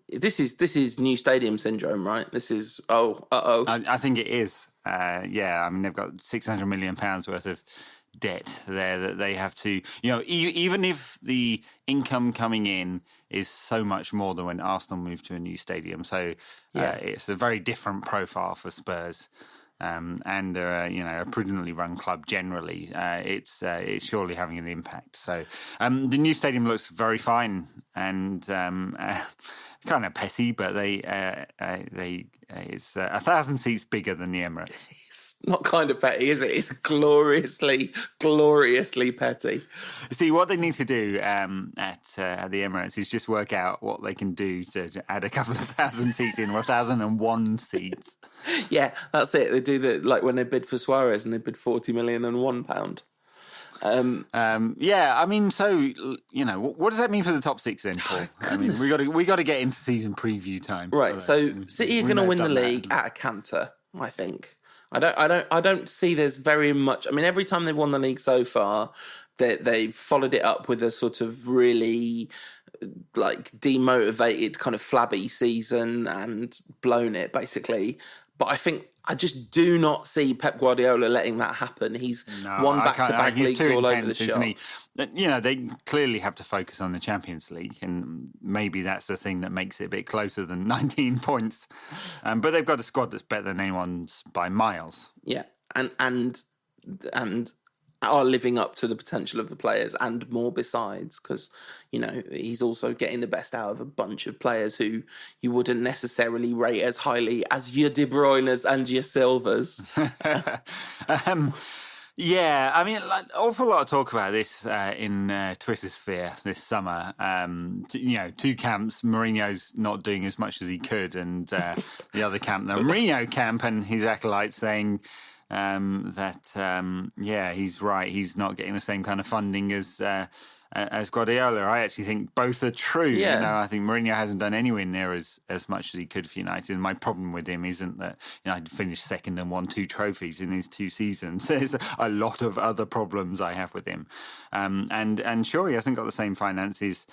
This is new stadium syndrome, right? This is, I think it is. I mean, they've got £600 million worth of debt there that they have to, even if the income coming in is so much more than when Arsenal moved to a new stadium. So it's a very different profile for Spurs. And they're a prudently run club generally. It's surely having an impact. So the new stadium looks very fine and kind of petty, but it's 1,000 seats bigger than the Emirates. It's not kind of petty, is it? It's gloriously petty. See, what they need to do at the Emirates is just work out what they can do to add a couple of thousand seats in, or 1,001 seats. Yeah, that's it. They do like when they bid for Suarez and they bid £40 million and £1. I mean, so what does that mean for the top six then, Paul? I mean, we got to get into season preview time, right? So City are going to win the league at a canter, I think. I don't see there's very much. I mean, every time they've won the league so far, they've followed it up with a sort of really like demotivated, kind of flabby season and blown it basically. But I just do not see Pep Guardiola letting that happen. He's won back-to-back leagues all over the shop. They clearly have to focus on the Champions League, and maybe that's the thing that makes it a bit closer than 19 points. But they've got a squad that's better than anyone's by miles. Yeah, and are living up to the potential of the players and more besides, because he's also getting the best out of a bunch of players who you wouldn't necessarily rate as highly as your De Bruyne's and your Silvers. I mean, awful lot of talk about this in Twitter sphere this summer. Two camps. Mourinho's not doing as much as he could, and the other camp, the Mourinho camp, and his acolytes saying he's right. He's not getting the same kind of funding as Guardiola. I actually think both are true. Yeah. I think Mourinho hasn't done anywhere near as much as he could for United. And my problem with him isn't that United finished second and won 2 trophies in his 2 seasons. There's a lot of other problems I have with him. And sure, he hasn't got the same finances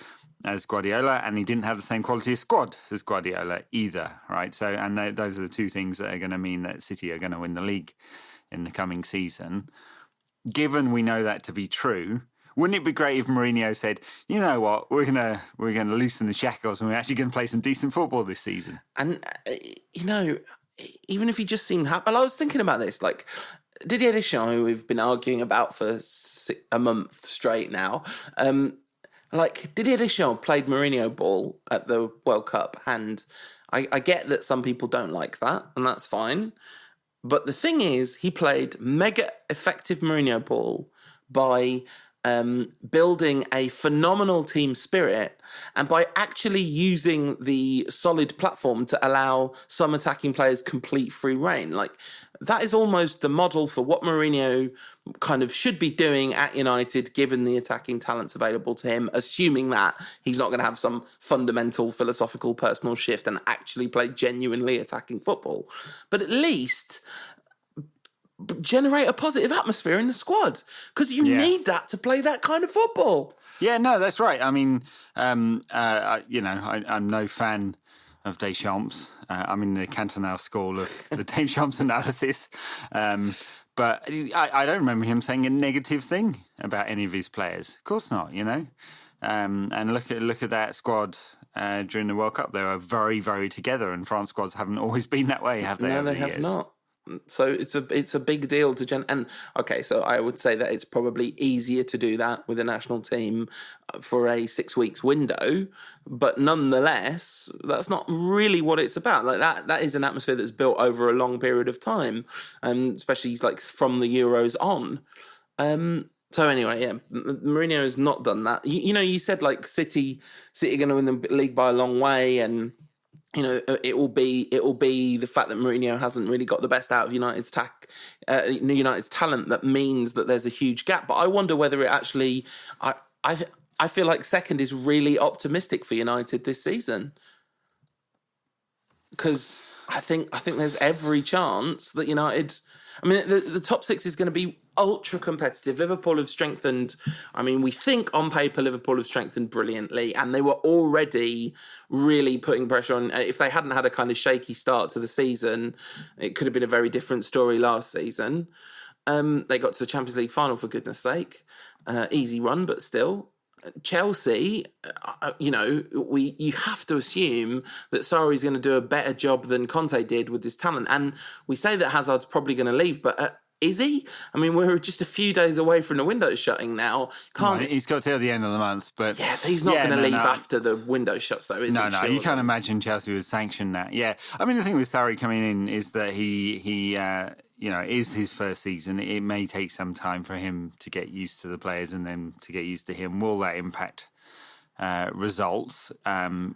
as Guardiola, and he didn't have the same quality of squad as Guardiola either, right? So, and those are the 2 things that are going to mean that City are going to win the league in the coming season. Given we know that to be true, wouldn't it be great if Mourinho said, you know what, we're gonna loosen the shackles and we're actually going to play some decent football this season? And even if he just seemed happy, well, I was thinking about this, like Didier Deschamps, who we've been arguing about for a month straight now. Didier Deschamps played Mourinho ball at the World Cup, and I get that some people don't like that, and that's fine. But the thing is, he played mega effective Mourinho ball by building a phenomenal team spirit and by actually using the solid platform to allow some attacking players complete free rein. Like, that is almost the model for what Mourinho kind of should be doing at United, given the attacking talents available to him, assuming that he's not going to have some fundamental philosophical personal shift and actually play genuinely attacking football. But at least generate a positive atmosphere in the squad, because you need that to play that kind of football. Yeah, no, that's right. I mean, I'm no fan of Deschamps. I'm in the Cantonal school of the Deschamps analysis. But I don't remember him saying a negative thing about any of his players. Of course not, And look at that squad during the World Cup. They were very, very together, and France squads haven't always been that way, have they? No, over they the have years? not. So it's a big deal to and okay, so I would say that it's probably easier to do that with a national team for a 6 weeks window, but nonetheless, that's not really what it's about. Like that is an atmosphere that's built over a long period of time, especially like from the Euros on. So anyway, yeah, Mourinho has not done that. You said like City are going to win the league by a long way, and it will be the fact that Mourinho hasn't really got the best out of United's talent that means that there's a huge gap. But I wonder whether it actually, I feel like second is really optimistic for United this season, because I think there's every chance that United. I mean, the top six is going to be ultra competitive. Liverpool have strengthened. I mean, we think on paper Liverpool have strengthened brilliantly, and they were already really putting pressure on. If they hadn't had a kind of shaky start to the season, it could have been a very different story last season. They got to the Champions League final, for goodness sake. Easy run, but still. Chelsea, you have to assume that Sarri's going to do a better job than Conte did with his talent. And we say that Hazard's probably going to leave, but is he? I mean, we're just a few days away from the window shutting now. He's got till the end of the month, but yeah, he's not going to leave after the window shuts, though, is he? No, you can't imagine Chelsea would sanction that. Yeah, I mean, the thing with Sarri coming in is that he is his first season. It may take some time for him to get used to the players and then to get used to him. Will that impact results? Will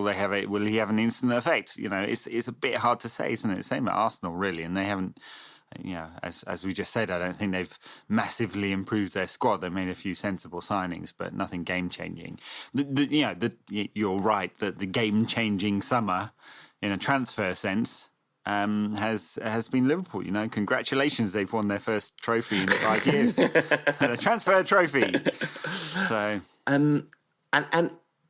he have an instant effect? It's a bit hard to say, isn't it? Same at Arsenal, really, and they haven't. As we just said, I don't think they've massively improved their squad. They made a few sensible signings, but nothing game-changing. You're right that the game-changing summer, in a transfer sense, has been Liverpool. Congratulations, they've won their first trophy in 5 years, a transfer trophy. So,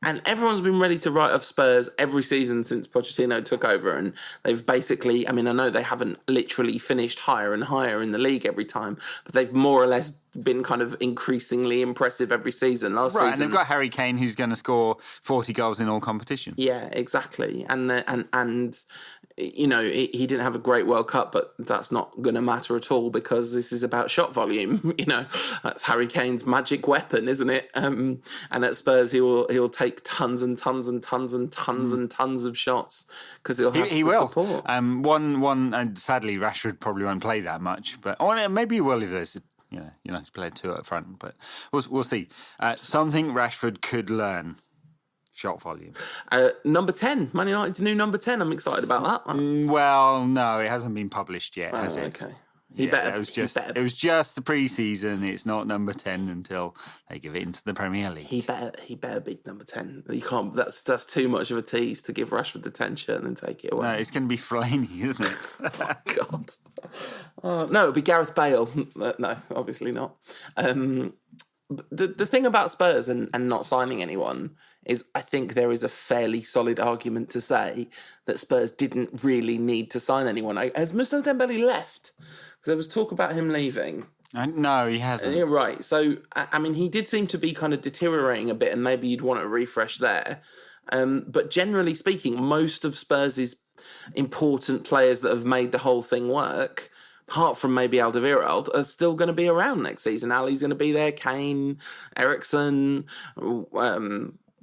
And everyone's been ready to write off Spurs every season since Pochettino took over. And they've basically, I mean, I know they haven't literally finished higher and higher in the league every time, but they've more or less been kind of increasingly impressive every season. Last season, and they've got Harry Kane, who's going to score 40 goals in all competitions. Yeah, exactly. And he didn't have a great World Cup, but that's not going to matter at all, because this is about shot volume. That's Harry Kane's magic weapon, isn't it? And at Spurs, he'll take tons and tons and tons and tons and tons of shots, because he'll have support. And sadly, Rashford probably won't play that much, but maybe he will if there's to play two up front. But we'll see. Something Rashford could learn. Shot volume. Number 10. Man United's new number 10. I'm excited about that one. Well, no, it hasn't been published yet, has it? Okay. It was just the pre-season. It's not number 10 until they give it into the Premier League. He better be number 10. You can't. That's too much of a tease to give Rashford the 10 shirt and then take it away. No, it's going to be Fellaini, isn't it? Oh, God. No, it'll be Gareth Bale. No, obviously not. The thing about Spurs and not signing anyone is, I think there is a fairly solid argument to say that Spurs didn't really need to sign anyone. Has Moussa Dembele left? Because there was talk about him leaving. No, he hasn't. You're right. So, I mean, he did seem to be kind of deteriorating a bit, and maybe you'd want a refresh there. But generally speaking, most of Spurs' important players that have made the whole thing work, apart from maybe Alderweireld, are still going to be around next season. Ali's going to be there, Kane, Eriksen,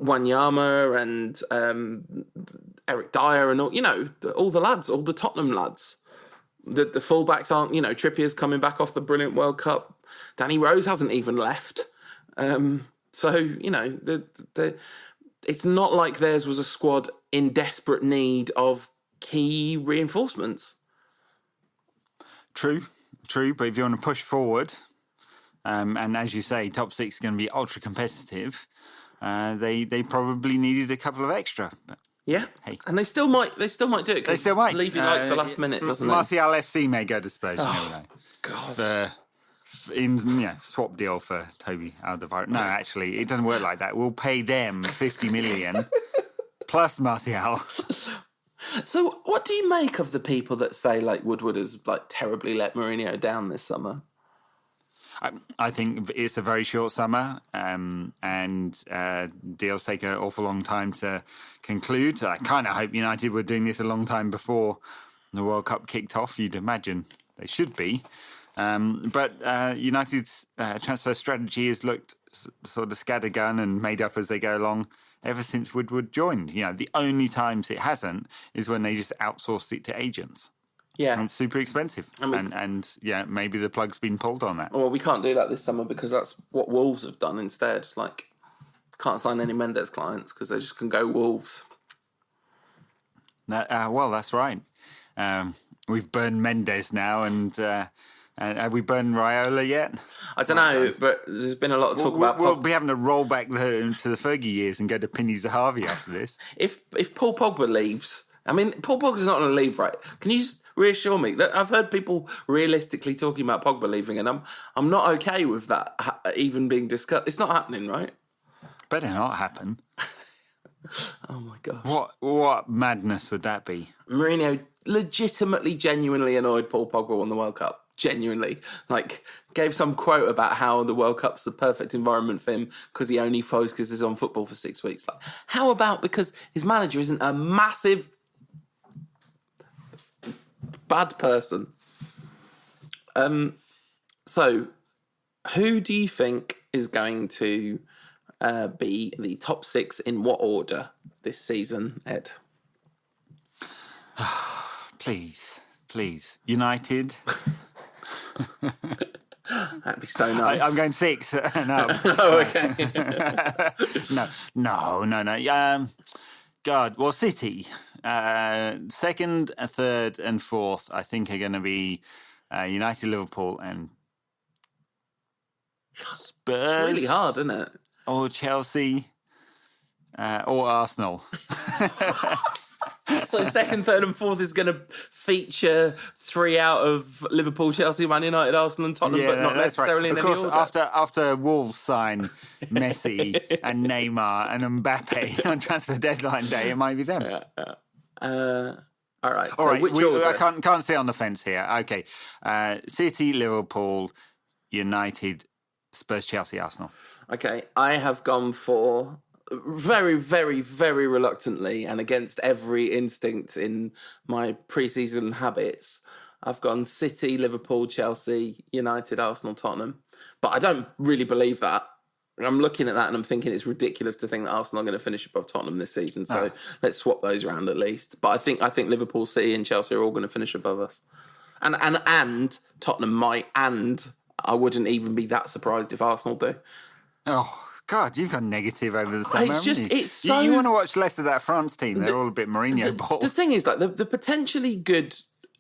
Wanyama, and Eric Dyer, and all the lads, all the Tottenham lads. The fullbacks aren't, Trippier's coming back off the brilliant World Cup. Danny Rose hasn't even left. It's not like theirs was a squad in desperate need of key reinforcements. True. But if you want to push forward, and as you say, top six is going to be ultra competitive, they probably needed a couple of extra. But Yeah, hey. and they still might do it. They still might. Levy likes the last minute, doesn't he? Martial FC may go to Spurs, you never know. God. Swap deal for Toby Alderweireld. No, actually, it doesn't work like that. We'll pay them 50 million plus Martial. So, what do you make of the people that say like Woodward has like terribly let Mourinho down this summer? I think it's a very short summer, and deals take an awful long time to conclude. I kind of hope United were doing this a long time before the World Cup kicked off. You'd imagine they should be. But United's transfer strategy has looked sort of scattergun and made up as they go along ever since Woodward joined. The only times it hasn't is when they just outsourced it to agents. Yeah. And it's super expensive. And maybe the plug's been pulled on that. Well, we can't do that this summer because that's what Wolves have done instead. Like, can't sign any Mendes clients because they just can go Wolves. Well, that's right. We've burned Mendes now, and have we burned Raiola yet? I don't know, but there's been a lot of talk about... We'll be having to roll back to the Fergie years and go to Penny Zahavi after this. If Paul Pogba leaves... I mean, Paul Pogba's not going to leave, right? Can you just reassure me that I've heard people realistically talking about Pogba leaving, and I'm not okay with that even being discussed. It's not happening, right? Better not happen. Oh my god! What madness would that be? Mourinho legitimately, genuinely annoyed Paul Pogba won the World Cup. Genuinely, like, gave some quote about how the World Cup's the perfect environment for him because he only focuses on football for 6 weeks. Like, how about because his manager isn't a massive bad person? So, who do you think is going to be the top six in what order this season, Ed? Please. United. That'd be so nice. I'm going 6 and up. Oh, okay. No. God, well, City. Second, third, and fourth, I think, are going to be United, Liverpool, and Spurs. It's really hard, isn't it? Or Chelsea, or Arsenal. So second, third, and fourth is going to feature 3 out of Liverpool, Chelsea, Man United, Arsenal, and Tottenham, but not necessarily in any order. Of course, after Wolves sign Messi and Neymar and Mbappe on transfer deadline day, it might be them. All right. All right. Which order? I can't stay on the fence here. Okay. City, Liverpool, United, Spurs, Chelsea, Arsenal. Okay. I have gone for, very, very, very reluctantly and against every instinct in my pre-season habits, I've gone City, Liverpool, Chelsea, United, Arsenal, Tottenham. But I don't really believe that. I'm looking at that and I'm thinking it's ridiculous to think that Arsenal are going to finish above Tottenham this season. So let's swap those around at least. But I think Liverpool, City, and Chelsea are all going to finish above us, and Tottenham might. And I wouldn't even be that surprised if Arsenal do. Oh God, you've gone negative over the summer. You want to watch less of that France team? They're all a bit Mourinho ball. The thing is, like the potentially good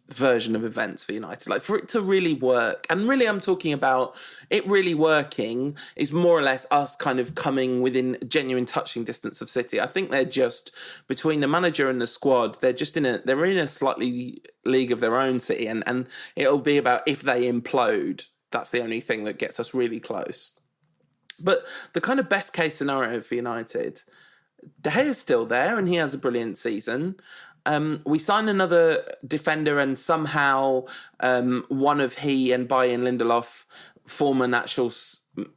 version of events for United, like for it to really work, and really I'm talking about it really working, is more or less us kind of coming within genuine touching distance of City. I think they're just, between the manager and the squad, they're in a slightly league of their own, City, and it'll be about if they implode, that's the only thing that gets us really close. But the kind of best case scenario for United, De Gea's still there and he has a brilliant season. We sign another defender and somehow one of he and Bayern Lindelof form a natural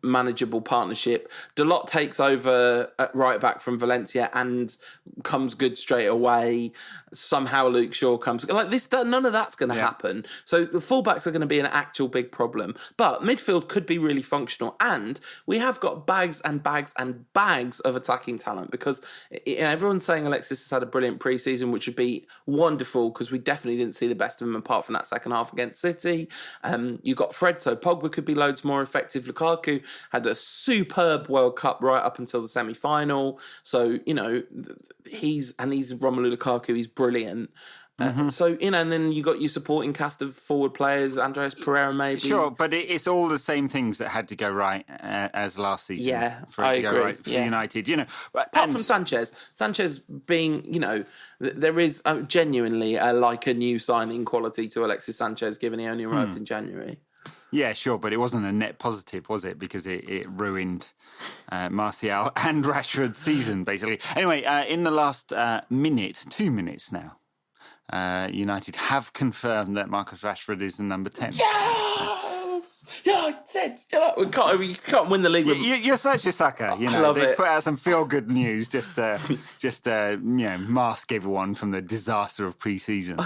manageable partnership. Dalot takes over at right back from Valencia and comes good straight away. Somehow Luke Shaw comes like this. None of that's going to happen. So the fullbacks are going to be an actual big problem. But midfield could be really functional, and we have got bags and bags and bags of attacking talent because everyone's saying Alexis has had a brilliant pre-season, which would be wonderful because we definitely didn't see the best of him apart from that second half against City. You got Fred, so Pogba could be loads more effective. Lukaku had a superb World Cup right up until the semi-final. So, he's Romelu Lukaku, he's brilliant. So, and then you got your supporting cast of forward players, Andreas Pereira maybe. Sure, but it's all the same things that had to go right as last season for it to go right for United. Apart from Sanchez being, there is genuinely a new signing quality to Alexis Sanchez, given he only arrived in January. Yeah, sure, but it wasn't a net positive, was it? Because it ruined Martial and Rashford's season, basically. Anyway, in the last 2 minutes now, United have confirmed that Marcus Rashford is the number 10. Yes! I said, we can't win the league. You're such a sucker. I love it. Put out some feel-good news just to mask everyone from the disaster of pre-season.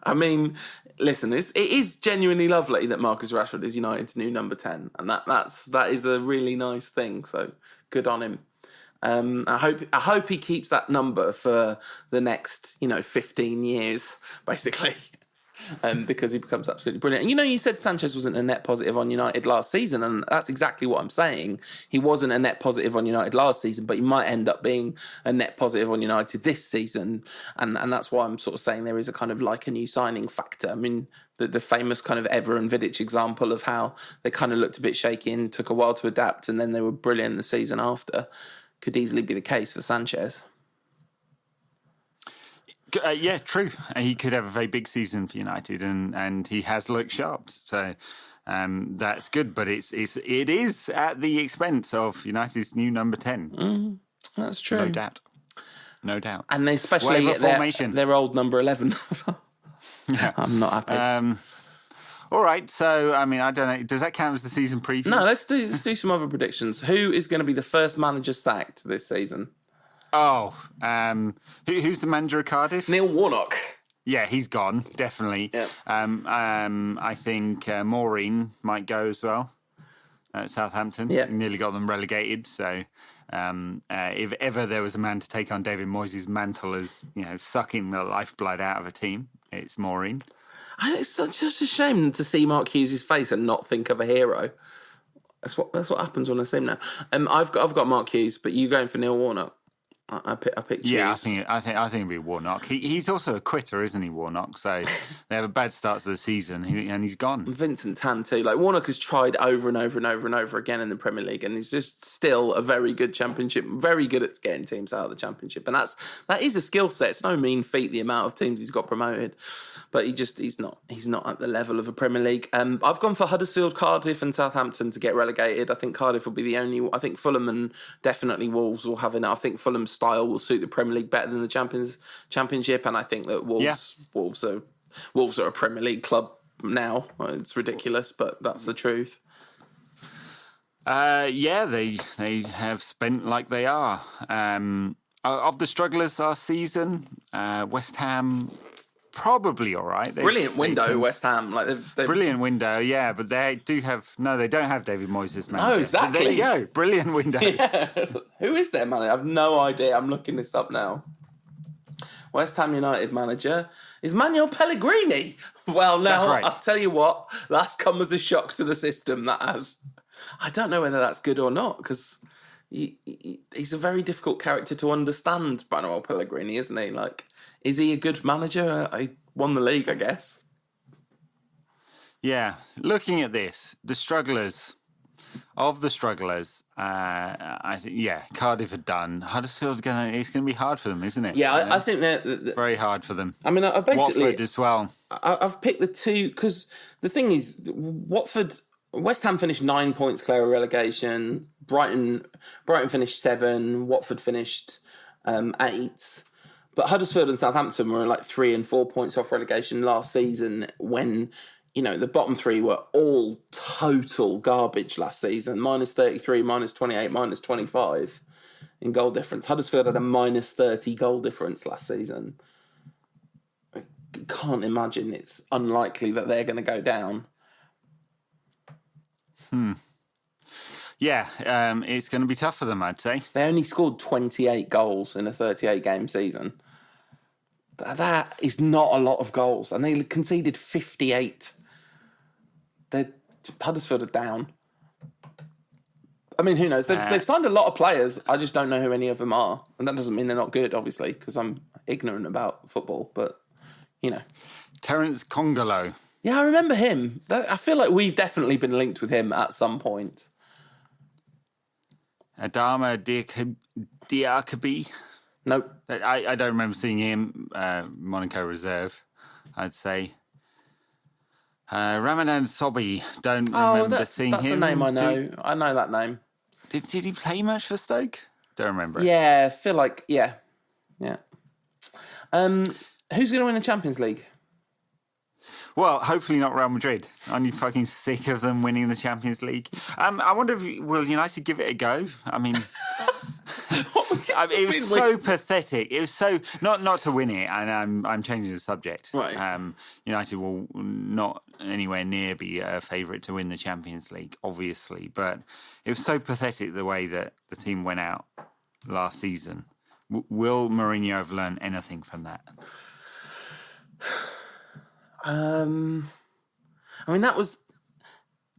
I mean, listen, it is genuinely lovely that Marcus Rashford is United's new number 10, and that is a really nice thing. So good on him. I hope he keeps that number for the next 15 years, basically, because he becomes absolutely brilliant. And you said Sanchez wasn't a net positive on United last season, and that's exactly what I'm saying. He wasn't a net positive on United last season, but he might end up being a net positive on United this season, and that's why I'm sort of saying there is a kind of like a new signing factor. I mean, the famous kind of Evra and Vidic example of how they kind of looked a bit shaky and took a while to adapt, and then they were brilliant the season after. Could easily be the case for Sanchez. Yeah, true. He could have a very big season for United, and he has looked sharp. So that's good, but it is at the expense of United's new number 10. That's true. No doubt. And especially their old number 11. Yeah. I'm not happy. All right, so, I mean, I don't know. Does that count as the season preview? No, let's do some other predictions. Who is going to be the first manager sacked this season? Oh, who's the manager of Cardiff? Neil Warnock. Yeah, he's gone, definitely. Yep. I think Maureen might go as well at Southampton. Yeah. He nearly got them relegated, so if ever there was a man to take on David Moyes' mantle as, sucking the lifeblood out of a team, it's Maureen. It's just a shame to see Mark Hughes' face and not think of a hero. That's what happens when I see him now. I've got Mark Hughes, but you going for Neil Warnock? I picked Hughes. Yeah, I think it'd be Warnock. He's also a quitter, isn't he, Warnock? So they have a bad start to the season, and he's gone. Vincent Tan too. Like Warnock has tried over and over and over and over again in the Premier League, and he's just still a very good Championship, very good at getting teams out of the Championship, and that is a skill set. It's no mean feat the amount of teams he's got promoted, but he's not at the level of a Premier League. I've gone for Huddersfield, Cardiff, and Southampton to get relegated. I think Cardiff will be the only. I think Fulham and definitely Wolves will have enough. I think Fulham's style will suit the Premier League better than the Championship, and I think that Wolves are a Premier League club now. It's ridiculous, but that's the truth. They have spent like they are. Of the strugglers last season, West Ham probably all right. Brilliant window, West Ham. Like they've brilliant window, yeah. But they don't have David Moyes as manager. No, exactly. There you go, brilliant window. Yeah. Who is their manager? I have no idea. I'm looking this up now. West Ham United manager is Manuel Pellegrini. Well, now right. I'll tell you what, that's come as a shock to the system. That has. I don't know whether that's good or not because he's a very difficult character to understand. Manuel Pellegrini, isn't he? Like. Is he a good manager? He won the league, I guess. Yeah. Looking at this, the strugglers, I think, Cardiff are done. Huddersfield's it's going to be hard for them, isn't it? Yeah, I think they're very hard for them. I mean, I basically Watford as well. I've picked the two because the thing is, West Ham finished 9 points clear of relegation. Brighton finished 7. Watford finished 8. But Huddersfield and Southampton were like 3 and 4 points off relegation last season when, the bottom three were all total garbage last season. Minus 33, minus 28, minus 25 in goal difference. Huddersfield had a minus 30 goal difference last season. I can't imagine it's unlikely that they're going to go down. Yeah, it's going to be tough for them, I'd say. They only scored 28 goals in a 38-game season. That is not a lot of goals. And they conceded 58. Huddersfield are down. I mean, who knows? They've signed a lot of players. I just don't know who any of them are. And that doesn't mean they're not good, obviously, because I'm ignorant about football. But you know. Terence Congolo. Yeah, I remember him. I feel like we've definitely been linked with him at some point. Adama Diakabi. Nope. I don't remember seeing him. Monaco reserve, I'd say. Ramadan Sobhi. Don't remember seeing him. That's a name I know. I know that name. Did he play much for Stoke? Don't remember. Yeah, I feel like, yeah. Who's going to win the Champions League? Well, hopefully not Real Madrid. Aren't you fucking sick of them winning the Champions League? I wonder will United give it a go? I mean, it was so pathetic. It was so not to win it, and I'm changing the subject. Right. United will not anywhere near be a favourite to win the Champions League, obviously, but it was so pathetic the way that the team went out last season. Will Mourinho have learned anything from that? I mean, that was...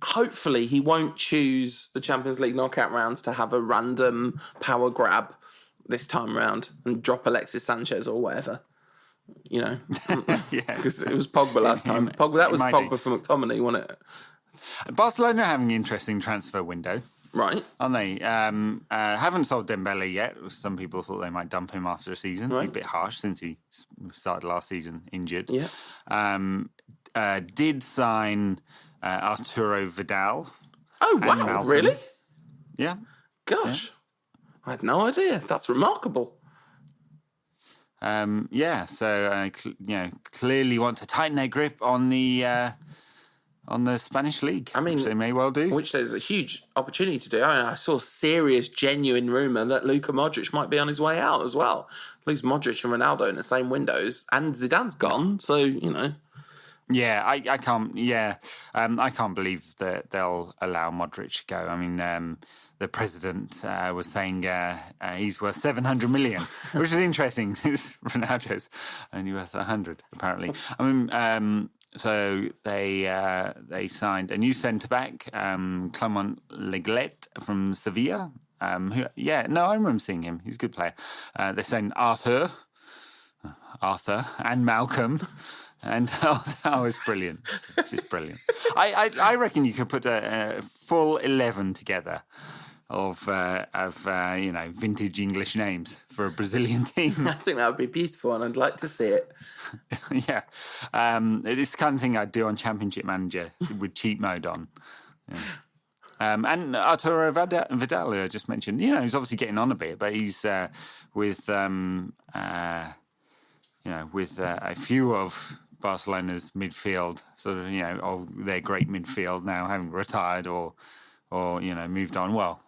Hopefully he won't choose the Champions League knockout rounds to have a random power grab this time round and drop Alexis Sanchez or whatever. You know? Because it was Pogba last time. That was Pogba for McTominay, wasn't it? Barcelona are having an interesting transfer window. Right. Aren't they? Haven't sold Dembele yet. Some people thought they might dump him after a season. Right. A bit harsh since he started last season injured. Yeah. Did sign Arturo Vidal. Oh, wow. Malcolm. Really? Yeah. Gosh. Yeah. I had no idea. That's remarkable. So clearly want to tighten their grip on the Spanish league. I mean, which they may well do. Which there's a huge opportunity to do. I saw a serious, genuine rumour that Luka Modric might be on his way out as well. Lose Modric and Ronaldo in the same windows, and Zidane's gone. So you know. Yeah, I can't. Yeah, I can't believe that they'll allow Modric to go. I mean, the president was saying he's worth 700 million, which is interesting. Ronaldo's only worth 100, apparently. I mean, so they signed a new centre back, Clement Lenglet from Sevilla. I remember seeing him. He's a good player. They signed Arthur, and Malcolm. And it's brilliant. It's just brilliant. I reckon you could put a full 11 together of vintage English names for a Brazilian team. I think that would be beautiful, and I'd like to see it. Yeah, it's the kind of thing I'd do on Championship Manager with cheat mode on. Yeah. And Arturo Vidal, I just mentioned. You know, he's obviously getting on a bit, but he's with a few of Barcelona's midfield, sort of, of their great midfield now having retired or moved on. Well,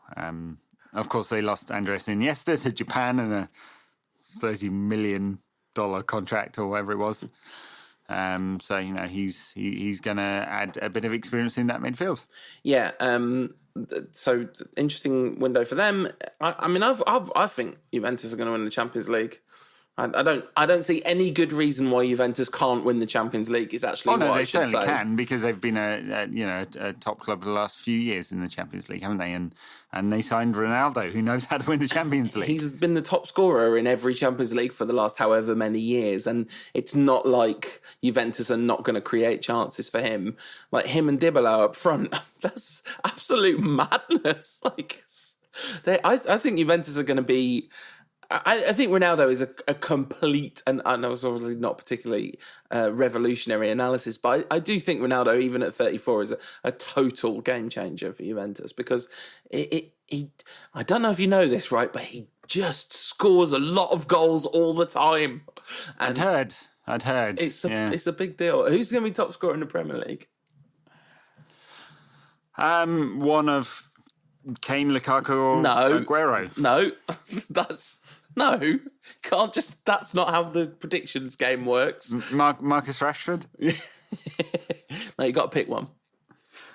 of course they lost Andres Iniesta to Japan in a $30 million contract or whatever it was. So he's going to add a bit of experience in that midfield. Yeah. So interesting window for them. I think Juventus are going to win the Champions League. I don't see any good reason why Juventus can't win the Champions League. Is actually what I should say. They certainly can, because they've been a top club for the last few years in the Champions League, haven't they? And they signed Ronaldo, who knows how to win the Champions League. He's been the top scorer in every Champions League for the last however many years, and it's not like Juventus are not going to create chances for him. Like him and Dybala up front, that's absolute madness. I think Juventus are going to be. I think Ronaldo is a complete, and I know it's obviously not particularly revolutionary analysis, but I do think Ronaldo, even at 34, is a total game changer for Juventus, because he I don't know if you know this, right, but he just scores a lot of goals all the time. And I'd heard. It's a big deal. Who's going to be top scorer in the Premier League? One of Kane, Lukaku, or Aguero. No, can't just. That's not how the predictions game works. Marcus Rashford. No, you got to pick one.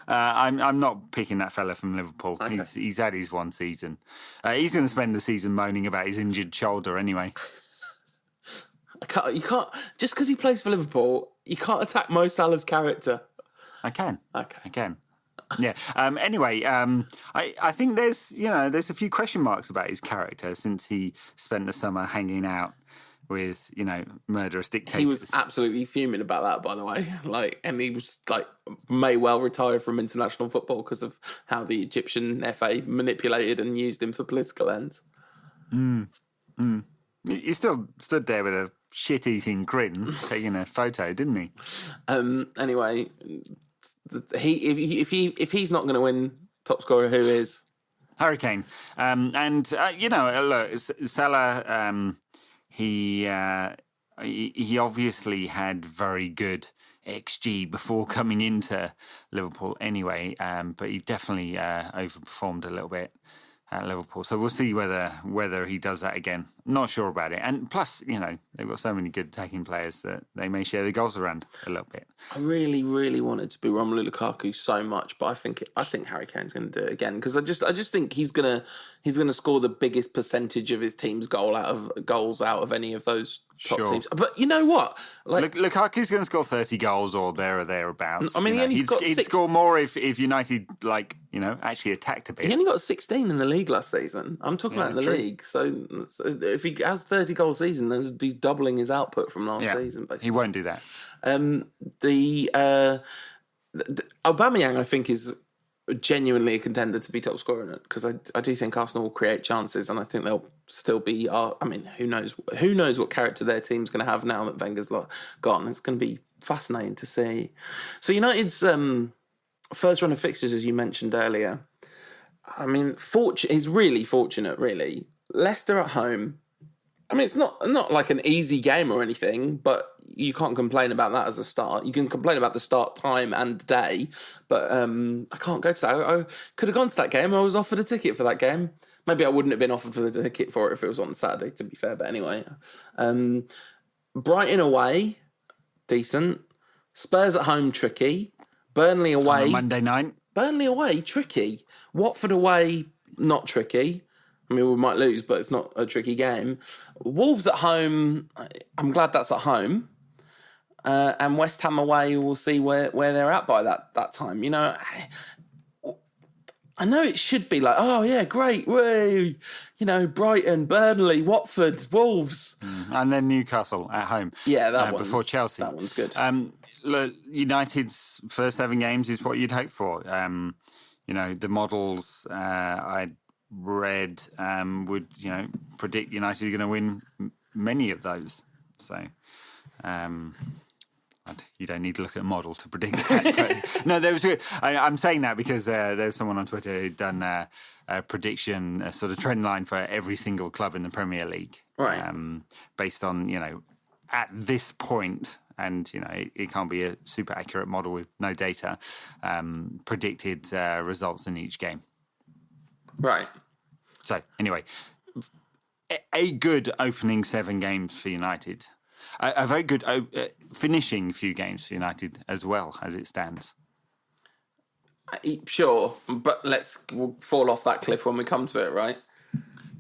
I'm not picking that fella from Liverpool. Okay. He's had his one season. He's going to spend the season moaning about his injured shoulder anyway. You can't just because he plays for Liverpool. You can't attack Mo Salah's character. I can. Okay. I can. Yeah. Anyway, I think there's a few question marks about his character since he spent the summer hanging out with, murderous dictators. He was absolutely fuming about that, by the way. And he was may well retire from international football because of how the Egyptian FA manipulated and used him for political ends. He still stood there with a shit-eating grin, taking a photo, didn't he? Anyway, if he's not going to win top scorer, who is? Harry Kane. Look, Salah, he obviously had very good XG before coming into Liverpool anyway, but he definitely overperformed a little bit at Liverpool. So we'll see whether he does that again. Not sure about it. And plus, they've got so many good attacking players that they may share the goals around a little bit. I really, really wanted to be Romelu Lukaku so much, but I think Harry Kane's going to do it again because I just think he's gonna score the biggest percentage of his team's goals out of any of those top teams. But you know what? Lukaku's going to score 30 goals or there or thereabouts. I mean, he'd score more if United actually attacked a bit. He only got 16 in the league last season. I'm talking about in the league. So if he has 30 goal season, he's doubling his output from last season. Basically. He won't do that. The Aubameyang, I think, is genuinely a contender to be top scorer in it because I do think Arsenal will create chances and I think they'll still be. Who knows what character their team's going to have now that Wenger's gone? It's going to be fascinating to see. So United's first run of fixtures, as you mentioned earlier. I mean, is really fortunate. Really, Leicester at home. I mean, it's not like an easy game or anything, but you can't complain about that as a start. You can complain about the start time and day, but I can't go to that. I could have gone to that game. I was offered a ticket for that game. Maybe I wouldn't have been offered for the ticket for it if it was on Saturday, to be fair. But anyway, Brighton away, decent. Spurs at home, tricky. Burnley away. On Monday night. Burnley away, tricky. Watford away, not tricky. I mean, we might lose, but it's not a tricky game. Wolves at home, I'm glad that's at home. And West Ham away, we'll see where they're at by that time. I know it should be like, oh, yeah, great. Woo. Brighton, Burnley, Watford, Wolves. And then Newcastle at home. Yeah, that one. Before Chelsea. That one's good. Look, United's first 7 games is what you'd hope for. The models I read would predict United are going to win many of those. So you don't need to look at a model to predict that. But, no, there was. I'm saying that because there was someone on Twitter who'd done a prediction, a sort of trend line for every single club in the Premier League, right? Based on at this point. And, it can't be a super accurate model with no data, predicted results in each game. Right. So, anyway, a good opening 7 games for United. A very good finishing few games for United as well, as it stands. Sure, but we'll fall off that cliff when we come to it, right?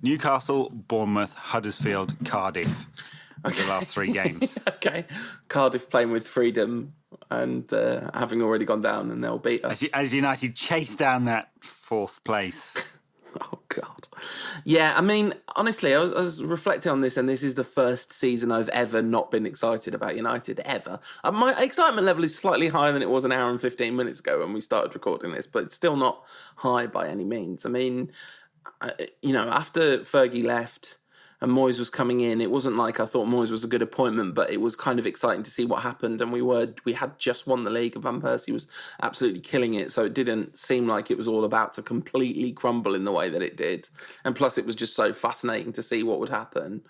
Newcastle, Bournemouth, Huddersfield, Cardiff. Okay. The last 3 games. Okay. Cardiff playing with freedom and having already gone down, and they'll beat us. As United chase down that 4th place. Oh, God. Yeah, I mean, honestly, I was reflecting on this, and this is the first season I've ever not been excited about United, ever. My excitement level is slightly higher than it was an hour and 15 minutes ago when we started recording this, but it's still not high by any means. I mean, after Fergie left and Moyes was coming in, it wasn't like I thought Moyes was a good appointment, but it was kind of exciting to see what happened. And we had just won the league, and Van Persie was absolutely killing it. So it didn't seem like it was all about to completely crumble in the way that it did. And plus, it was just so fascinating to see what would happen.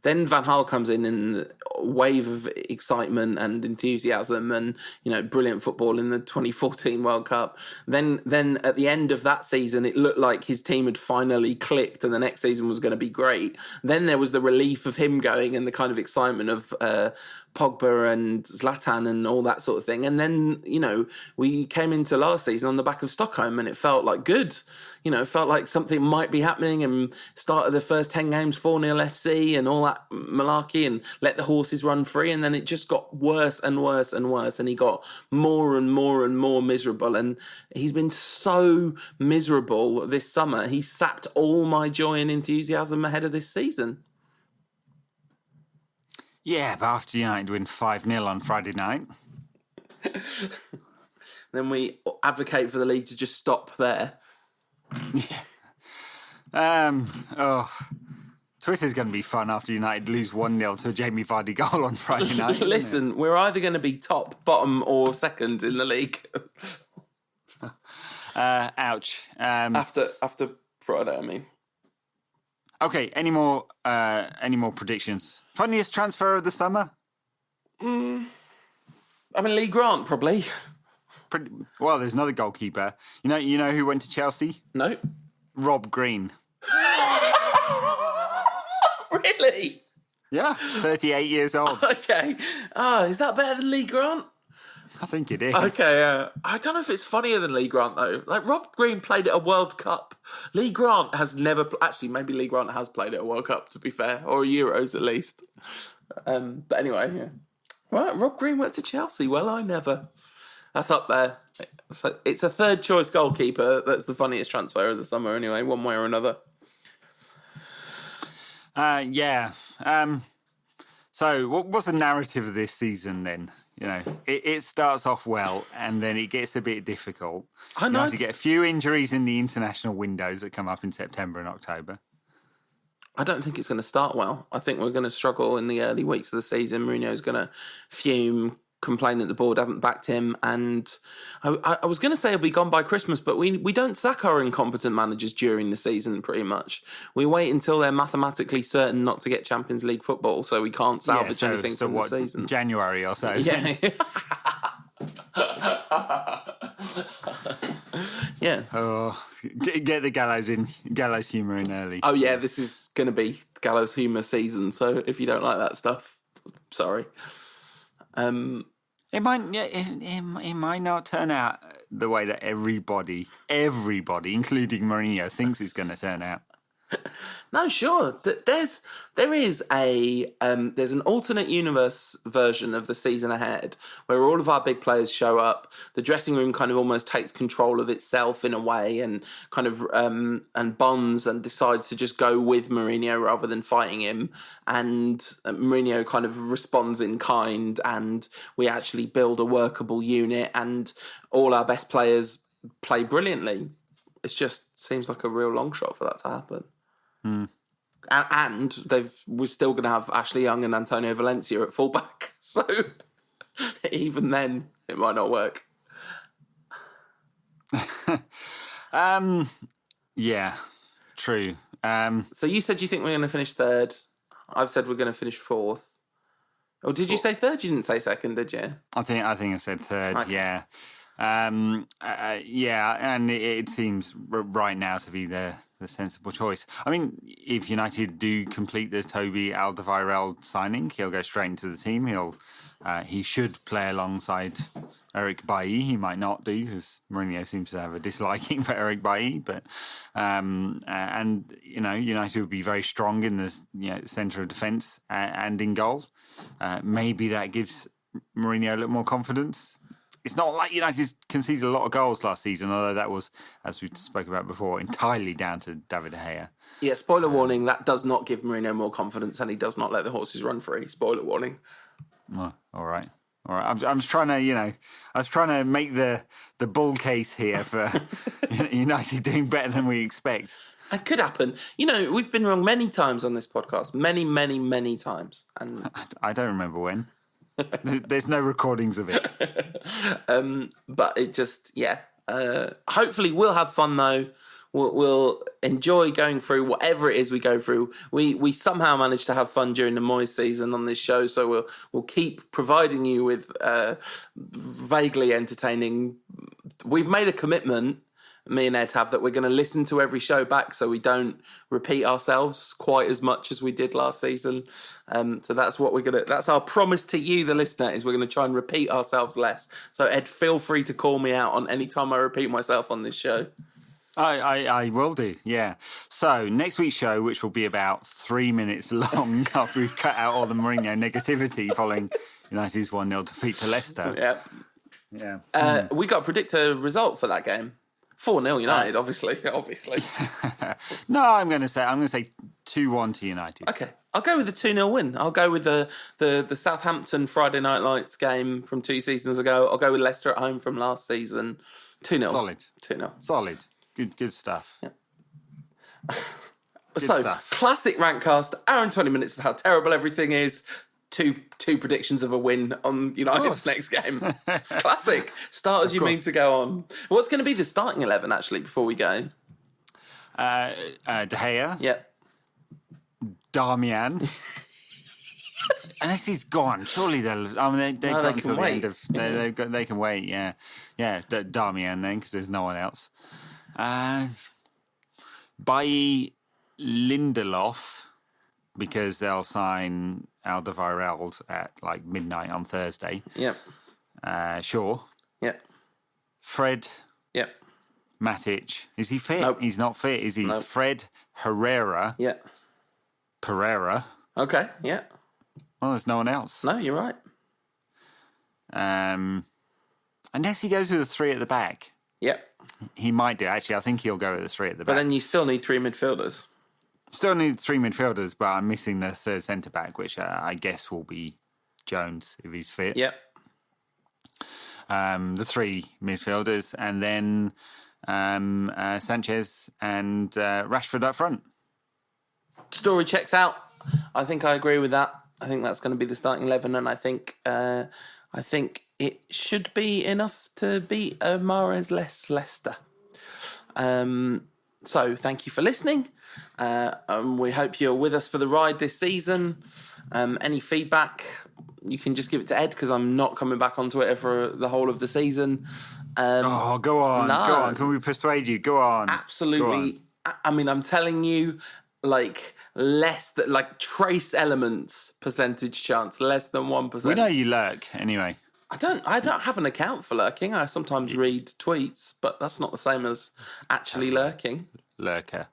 Then Van Gaal comes in a wave of excitement and enthusiasm and, brilliant football in the 2014 World Cup. Then at the end of that season, it looked like his team had finally clicked and the next season was going to be great. Then there was the relief of him going and the kind of excitement of Pogba and Zlatan and all that sort of thing. And then, we came into last season on the back of Stockholm and it felt like good. It felt like something might be happening, and started the first 10 games 4-0 FC and all that malarkey and let the horses run free. And then it just got worse and worse and worse. And he got more and more and more miserable. And he's been so miserable this summer. He sapped all my joy and enthusiasm ahead of this season. Yeah, but after United win 5-0 on Friday night. Then we advocate for the league to just stop there. Twitter's going to be fun after United lose 1-0 to a Jamie Vardy goal on Friday night. Listen, we're either going to be top, bottom, or second in the league. Ouch. After Friday, I mean. Okay, any more predictions? Funniest transfer of the summer? I mean, Lee Grant, probably. Well, there's another goalkeeper. You know who went to Chelsea? No. Rob Green. Really? Yeah, 38 years old. Okay. Is that better than Lee Grant? I think it is. Okay, I don't know if it's funnier than Lee Grant, though. Like, Rob Green played at a World Cup. Lee Grant has never... Actually, maybe Lee Grant has played at a World Cup, to be fair. Or Euros, at least. But anyway, yeah. Right, Rob Green went to Chelsea. Well, I never. That's up there. So it's a third-choice goalkeeper. That's the funniest transfer of the summer, anyway, one way or another. Yeah. So what's the narrative of this season then? It starts off well and then it gets a bit difficult. I know. You get a few injuries in the international windows that come up in September and October. I don't think it's going to start well. I think we're going to struggle in the early weeks of the season. Mourinho's going to fume, complain that the board haven't backed him, and I was going to say he'll be gone by Christmas, but we don't sack our incompetent managers during the season, pretty much. We wait until they're mathematically certain not to get Champions League football, so we can't salvage anything from the season. January or so? Yeah. Yeah. Oh, get the gallows humour in early. Oh yeah, this is going to be gallows humour season, so if you don't like that stuff, sorry. It might not turn out the way that everybody, including Mourinho, thinks it's going to turn out. No, sure. There's an alternate universe version of the season ahead where all of our big players show up. The dressing room kind of almost takes control of itself in a way, and kind of and bonds and decides to just go with Mourinho rather than fighting him. And Mourinho kind of responds in kind, and we actually build a workable unit, and all our best players play brilliantly. It just seems like a real long shot for that to happen. And we're still going to have Ashley Young and Antonio Valencia at fullback, so even then it might not work. Yeah, true. So you said you think we're going to finish third. I've said we're going to finish fourth. Or did you say third? You didn't say second, did you? I think I said third. Okay. Yeah. And it seems right now to be the sensible choice. I mean, if United do complete the Toby Alderweireld signing, he'll go straight into the team. He should play alongside Eric Bailly. He might not do because Mourinho seems to have a disliking for Eric Bailly. But United would be very strong in the centre of defence and in goal. Maybe that gives Mourinho a little more confidence. It's not like United conceded a lot of goals last season, although that was, as we spoke about before, entirely down to David De Gea. Yeah, spoiler warning, that does not give Mourinho more confidence, and he does not let the horses run free. Spoiler warning. Oh, all right. I'm just trying to make the bull case here for United doing better than we expect. It could happen. We've been wrong many times on this podcast. Many, many, many times. And I don't remember when. There's no recordings of it. But it just, hopefully we'll have fun though. We'll enjoy going through whatever it is we go through. We somehow managed to have fun during the Moyes season on this show, so we'll keep providing you with vaguely entertaining. We've made a commitment, me and Ed have, that we're going to listen to every show back so we don't repeat ourselves quite as much as we did last season. So that's our promise to you, the listener, is we're going to try and repeat ourselves less. So Ed, feel free to call me out on any time I repeat myself on this show. I will do, yeah. So next week's show, which will be about 3 minutes long after we've cut out all the Mourinho negativity following United's 1-0 defeat to Leicester. Yeah. We got to predict a result for that game. 4-0 United, obviously. No, I'm going to say 2-1 to United. Okay, I'll go with the 2-0 win. I'll go with the Southampton Friday Night Lights game from 2 seasons ago. I'll go with Leicester at home from last season. 2-0. Solid. 2-0. Solid. Good stuff. Yeah. Good So, stuff. classic Rantcast, hour and 20 minutes of how terrible everything is. Two predictions of a win on United's next game. It's classic. Start as you mean to go on. What's going to be the starting 11, actually, before we go? De Gea. Yep. Darmian. Unless he's gone, surely they'll. I mean, they've got until the end of. They can wait. Yeah. Darmian then, because there's no one else. Bailly Lindelof, because they'll sign Alderweireld at like midnight on Thursday. Yep. Shaw. Yep. Fred. Yep. Matic. Is he fit? Nope. He's not fit, is he? Nope. Fred. Herrera. Yep. Pereira. Okay. Yeah. Well, there's no one else. No, you're right. Unless he goes with a 3 at the back. Yep. He might do. Actually, I think he'll go with a 3 at the back. But then you still need 3 midfielders. Still need 3 midfielders, but I'm missing the third centre back, which I guess will be Jones if he's fit. Yep. The 3 midfielders, and then Sanchez and Rashford up front. Story checks out. I think I agree with that. I think that's going to be the starting 11, and I think it should be enough to beat Mahrez-less Leicester. So thank you for listening. We hope you're with us for the ride this season. Any feedback, you can just give it to Ed, because I'm not coming back on Twitter for the whole of the season. Go on. No. Go on. Can we persuade you? Go on. Absolutely. Go on. I mean, I'm telling you, like, less than, like, trace elements percentage chance, less than 1%. We know you lurk anyway. I don't have an account for lurking. I sometimes read tweets, but that's not the same as actually lurking. Lurker.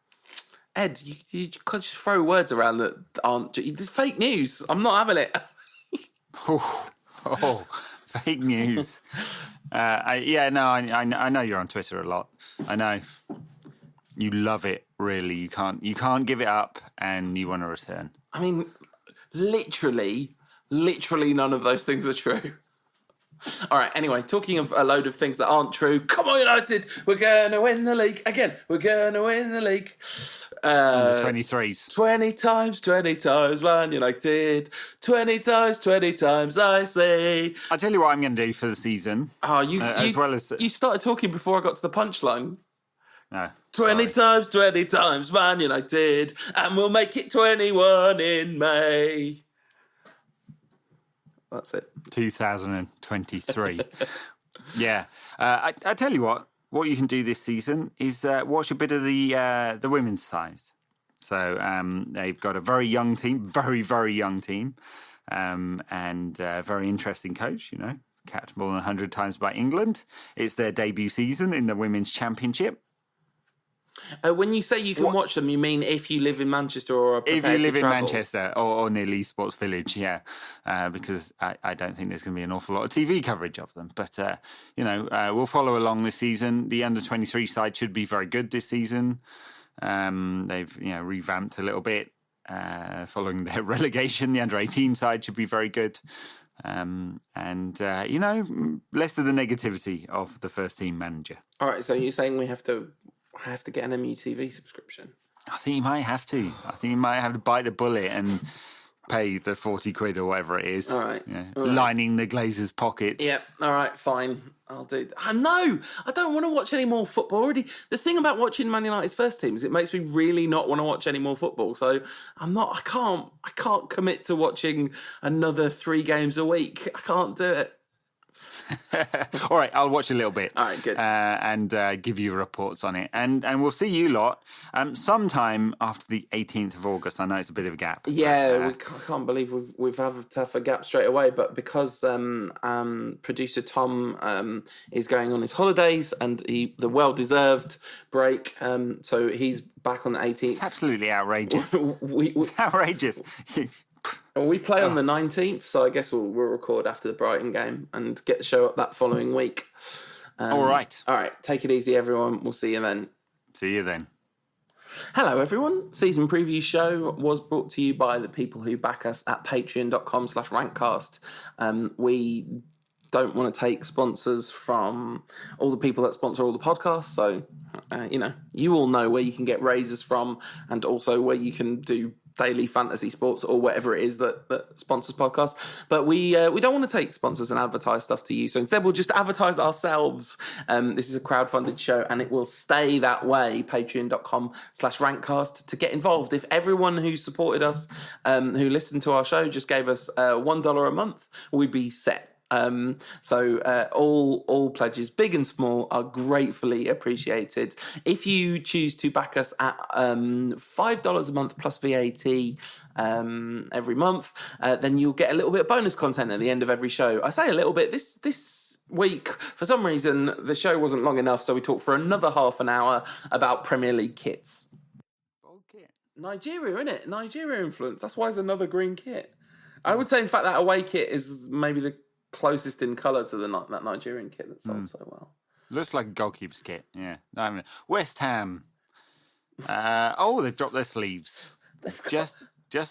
Ed, you can't just throw words around that aren't... It's fake news. I'm not having it. Fake news. I know you're on Twitter a lot. I know. You love it, really. You can't give it up, and you want to return. I mean, literally none of those things are true. All right, anyway, talking of a load of things that aren't true, come on, United, we're going to win the league. Again, we're going to win the league. The 23s. 20 times, Man United. 20 times, I say. I'll tell you what I'm going to do for the season. Oh, you started talking before I got to the punchline. No. 20 times, Man United. And we'll make it 21 in May. That's it. 2023. Yeah. I tell you what you can do this season is watch a bit of the women's sides. So they've got a very young team, very, very young team, and a very interesting coach, capped more than 100 times by England. It's their debut season in the Women's Championship. When you say you can watch them, you mean if you live in Manchester or are prepared if you live to in travel? Manchester or near Leeds Sports Village, yeah, because I don't think there's going to be an awful lot of TV coverage of them. But we'll follow along this season. The under-23 side should be very good this season. They've revamped a little bit following their relegation. The under-18 side should be very good. Less of the negativity of the first team manager. All right, so you're saying we have to get an MUTV subscription? I think you might have to. I think you might have to bite the bullet and pay the 40 quid or whatever it is. All right. Yeah. All right. Lining the Glazers' pockets. Yep. All right, fine. I'll do that. No, I don't want to watch any more football already. The thing about watching Man United's first team is it makes me really not want to watch any more football. So I can't commit to watching another 3 games a week. I can't do it. All right, I'll watch a little bit. All right, good. And give you reports on it. And we'll see you lot sometime after the 18th of August. I know it's a bit of a gap. Yeah, I can't believe we've had to have a gap straight away. But because producer Tom is going on his holidays and the well-deserved break, so he's back on the 18th. It's absolutely outrageous. It's outrageous. We play on the 19th, so I guess we'll record after the Brighton game and get the show up that following week. All right. All right. Take it easy, everyone. We'll see you then. See you then. Hello, everyone. Season preview show was brought to you by the people who back us at patreon.com/rankcast. We don't want to take sponsors from all the people that sponsor all the podcasts. So, you all know where you can get raises from and also where you can do daily fantasy sports or whatever it is that sponsors podcasts. But we don't want to take sponsors and advertise stuff to you. So instead, we'll just advertise ourselves. This is a crowdfunded show and it will stay that way. Patreon.com/rankcast to get involved. If everyone who supported us, who listened to our show, just gave us $1 a month, we'd be set. So all pledges, big and small, are gratefully appreciated. If you choose to back us at $5 a month plus VAT every month, then you'll get a little bit of bonus content at the end of every show. I say a little bit. This week, for some reason, the show wasn't long enough, so we talked for another half an hour about Premier League kits. Old kit. Nigeria, innit? Nigeria influence. That's why it's another green kit. I would say, in fact, that away kit is maybe the closest in colour to that Nigerian kit that sold so well. Looks like a goalkeeper's kit, yeah. West Ham. They've dropped their sleeves. Just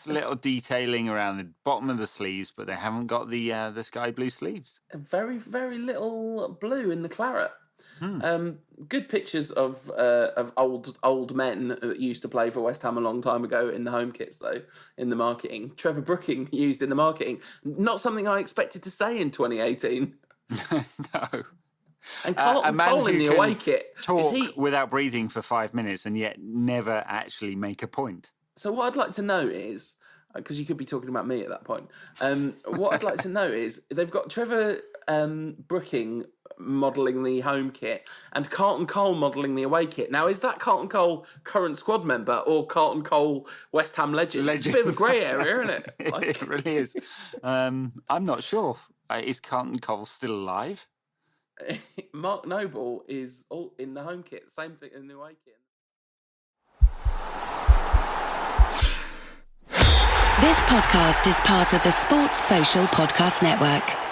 a little detailing around the bottom of the sleeves, but they haven't got the sky blue sleeves. Very, very little blue in the claret. Good pictures of old men that used to play for West Ham a long time ago in the home kits, though, in the marketing. Trevor Brooking used in the marketing. Not something I expected to say in 2018. No. And Carlton Cole in the away kit. Talk without breathing for 5 minutes and yet never actually make a point. So what I'd like to know is, because you could be talking about me at that point, what I'd like to know is they've got Trevor Brooking modelling the home kit and Carlton Cole modelling the away kit. Now, is that Carlton Cole current squad member or Carlton Cole West Ham legend? It's a bit of a grey area, isn't it? It really is. I'm not sure. Is Carlton Cole still alive? Mark Noble is all in the home kit. Same thing in the away kit. This podcast is part of the Sports Social Podcast Network.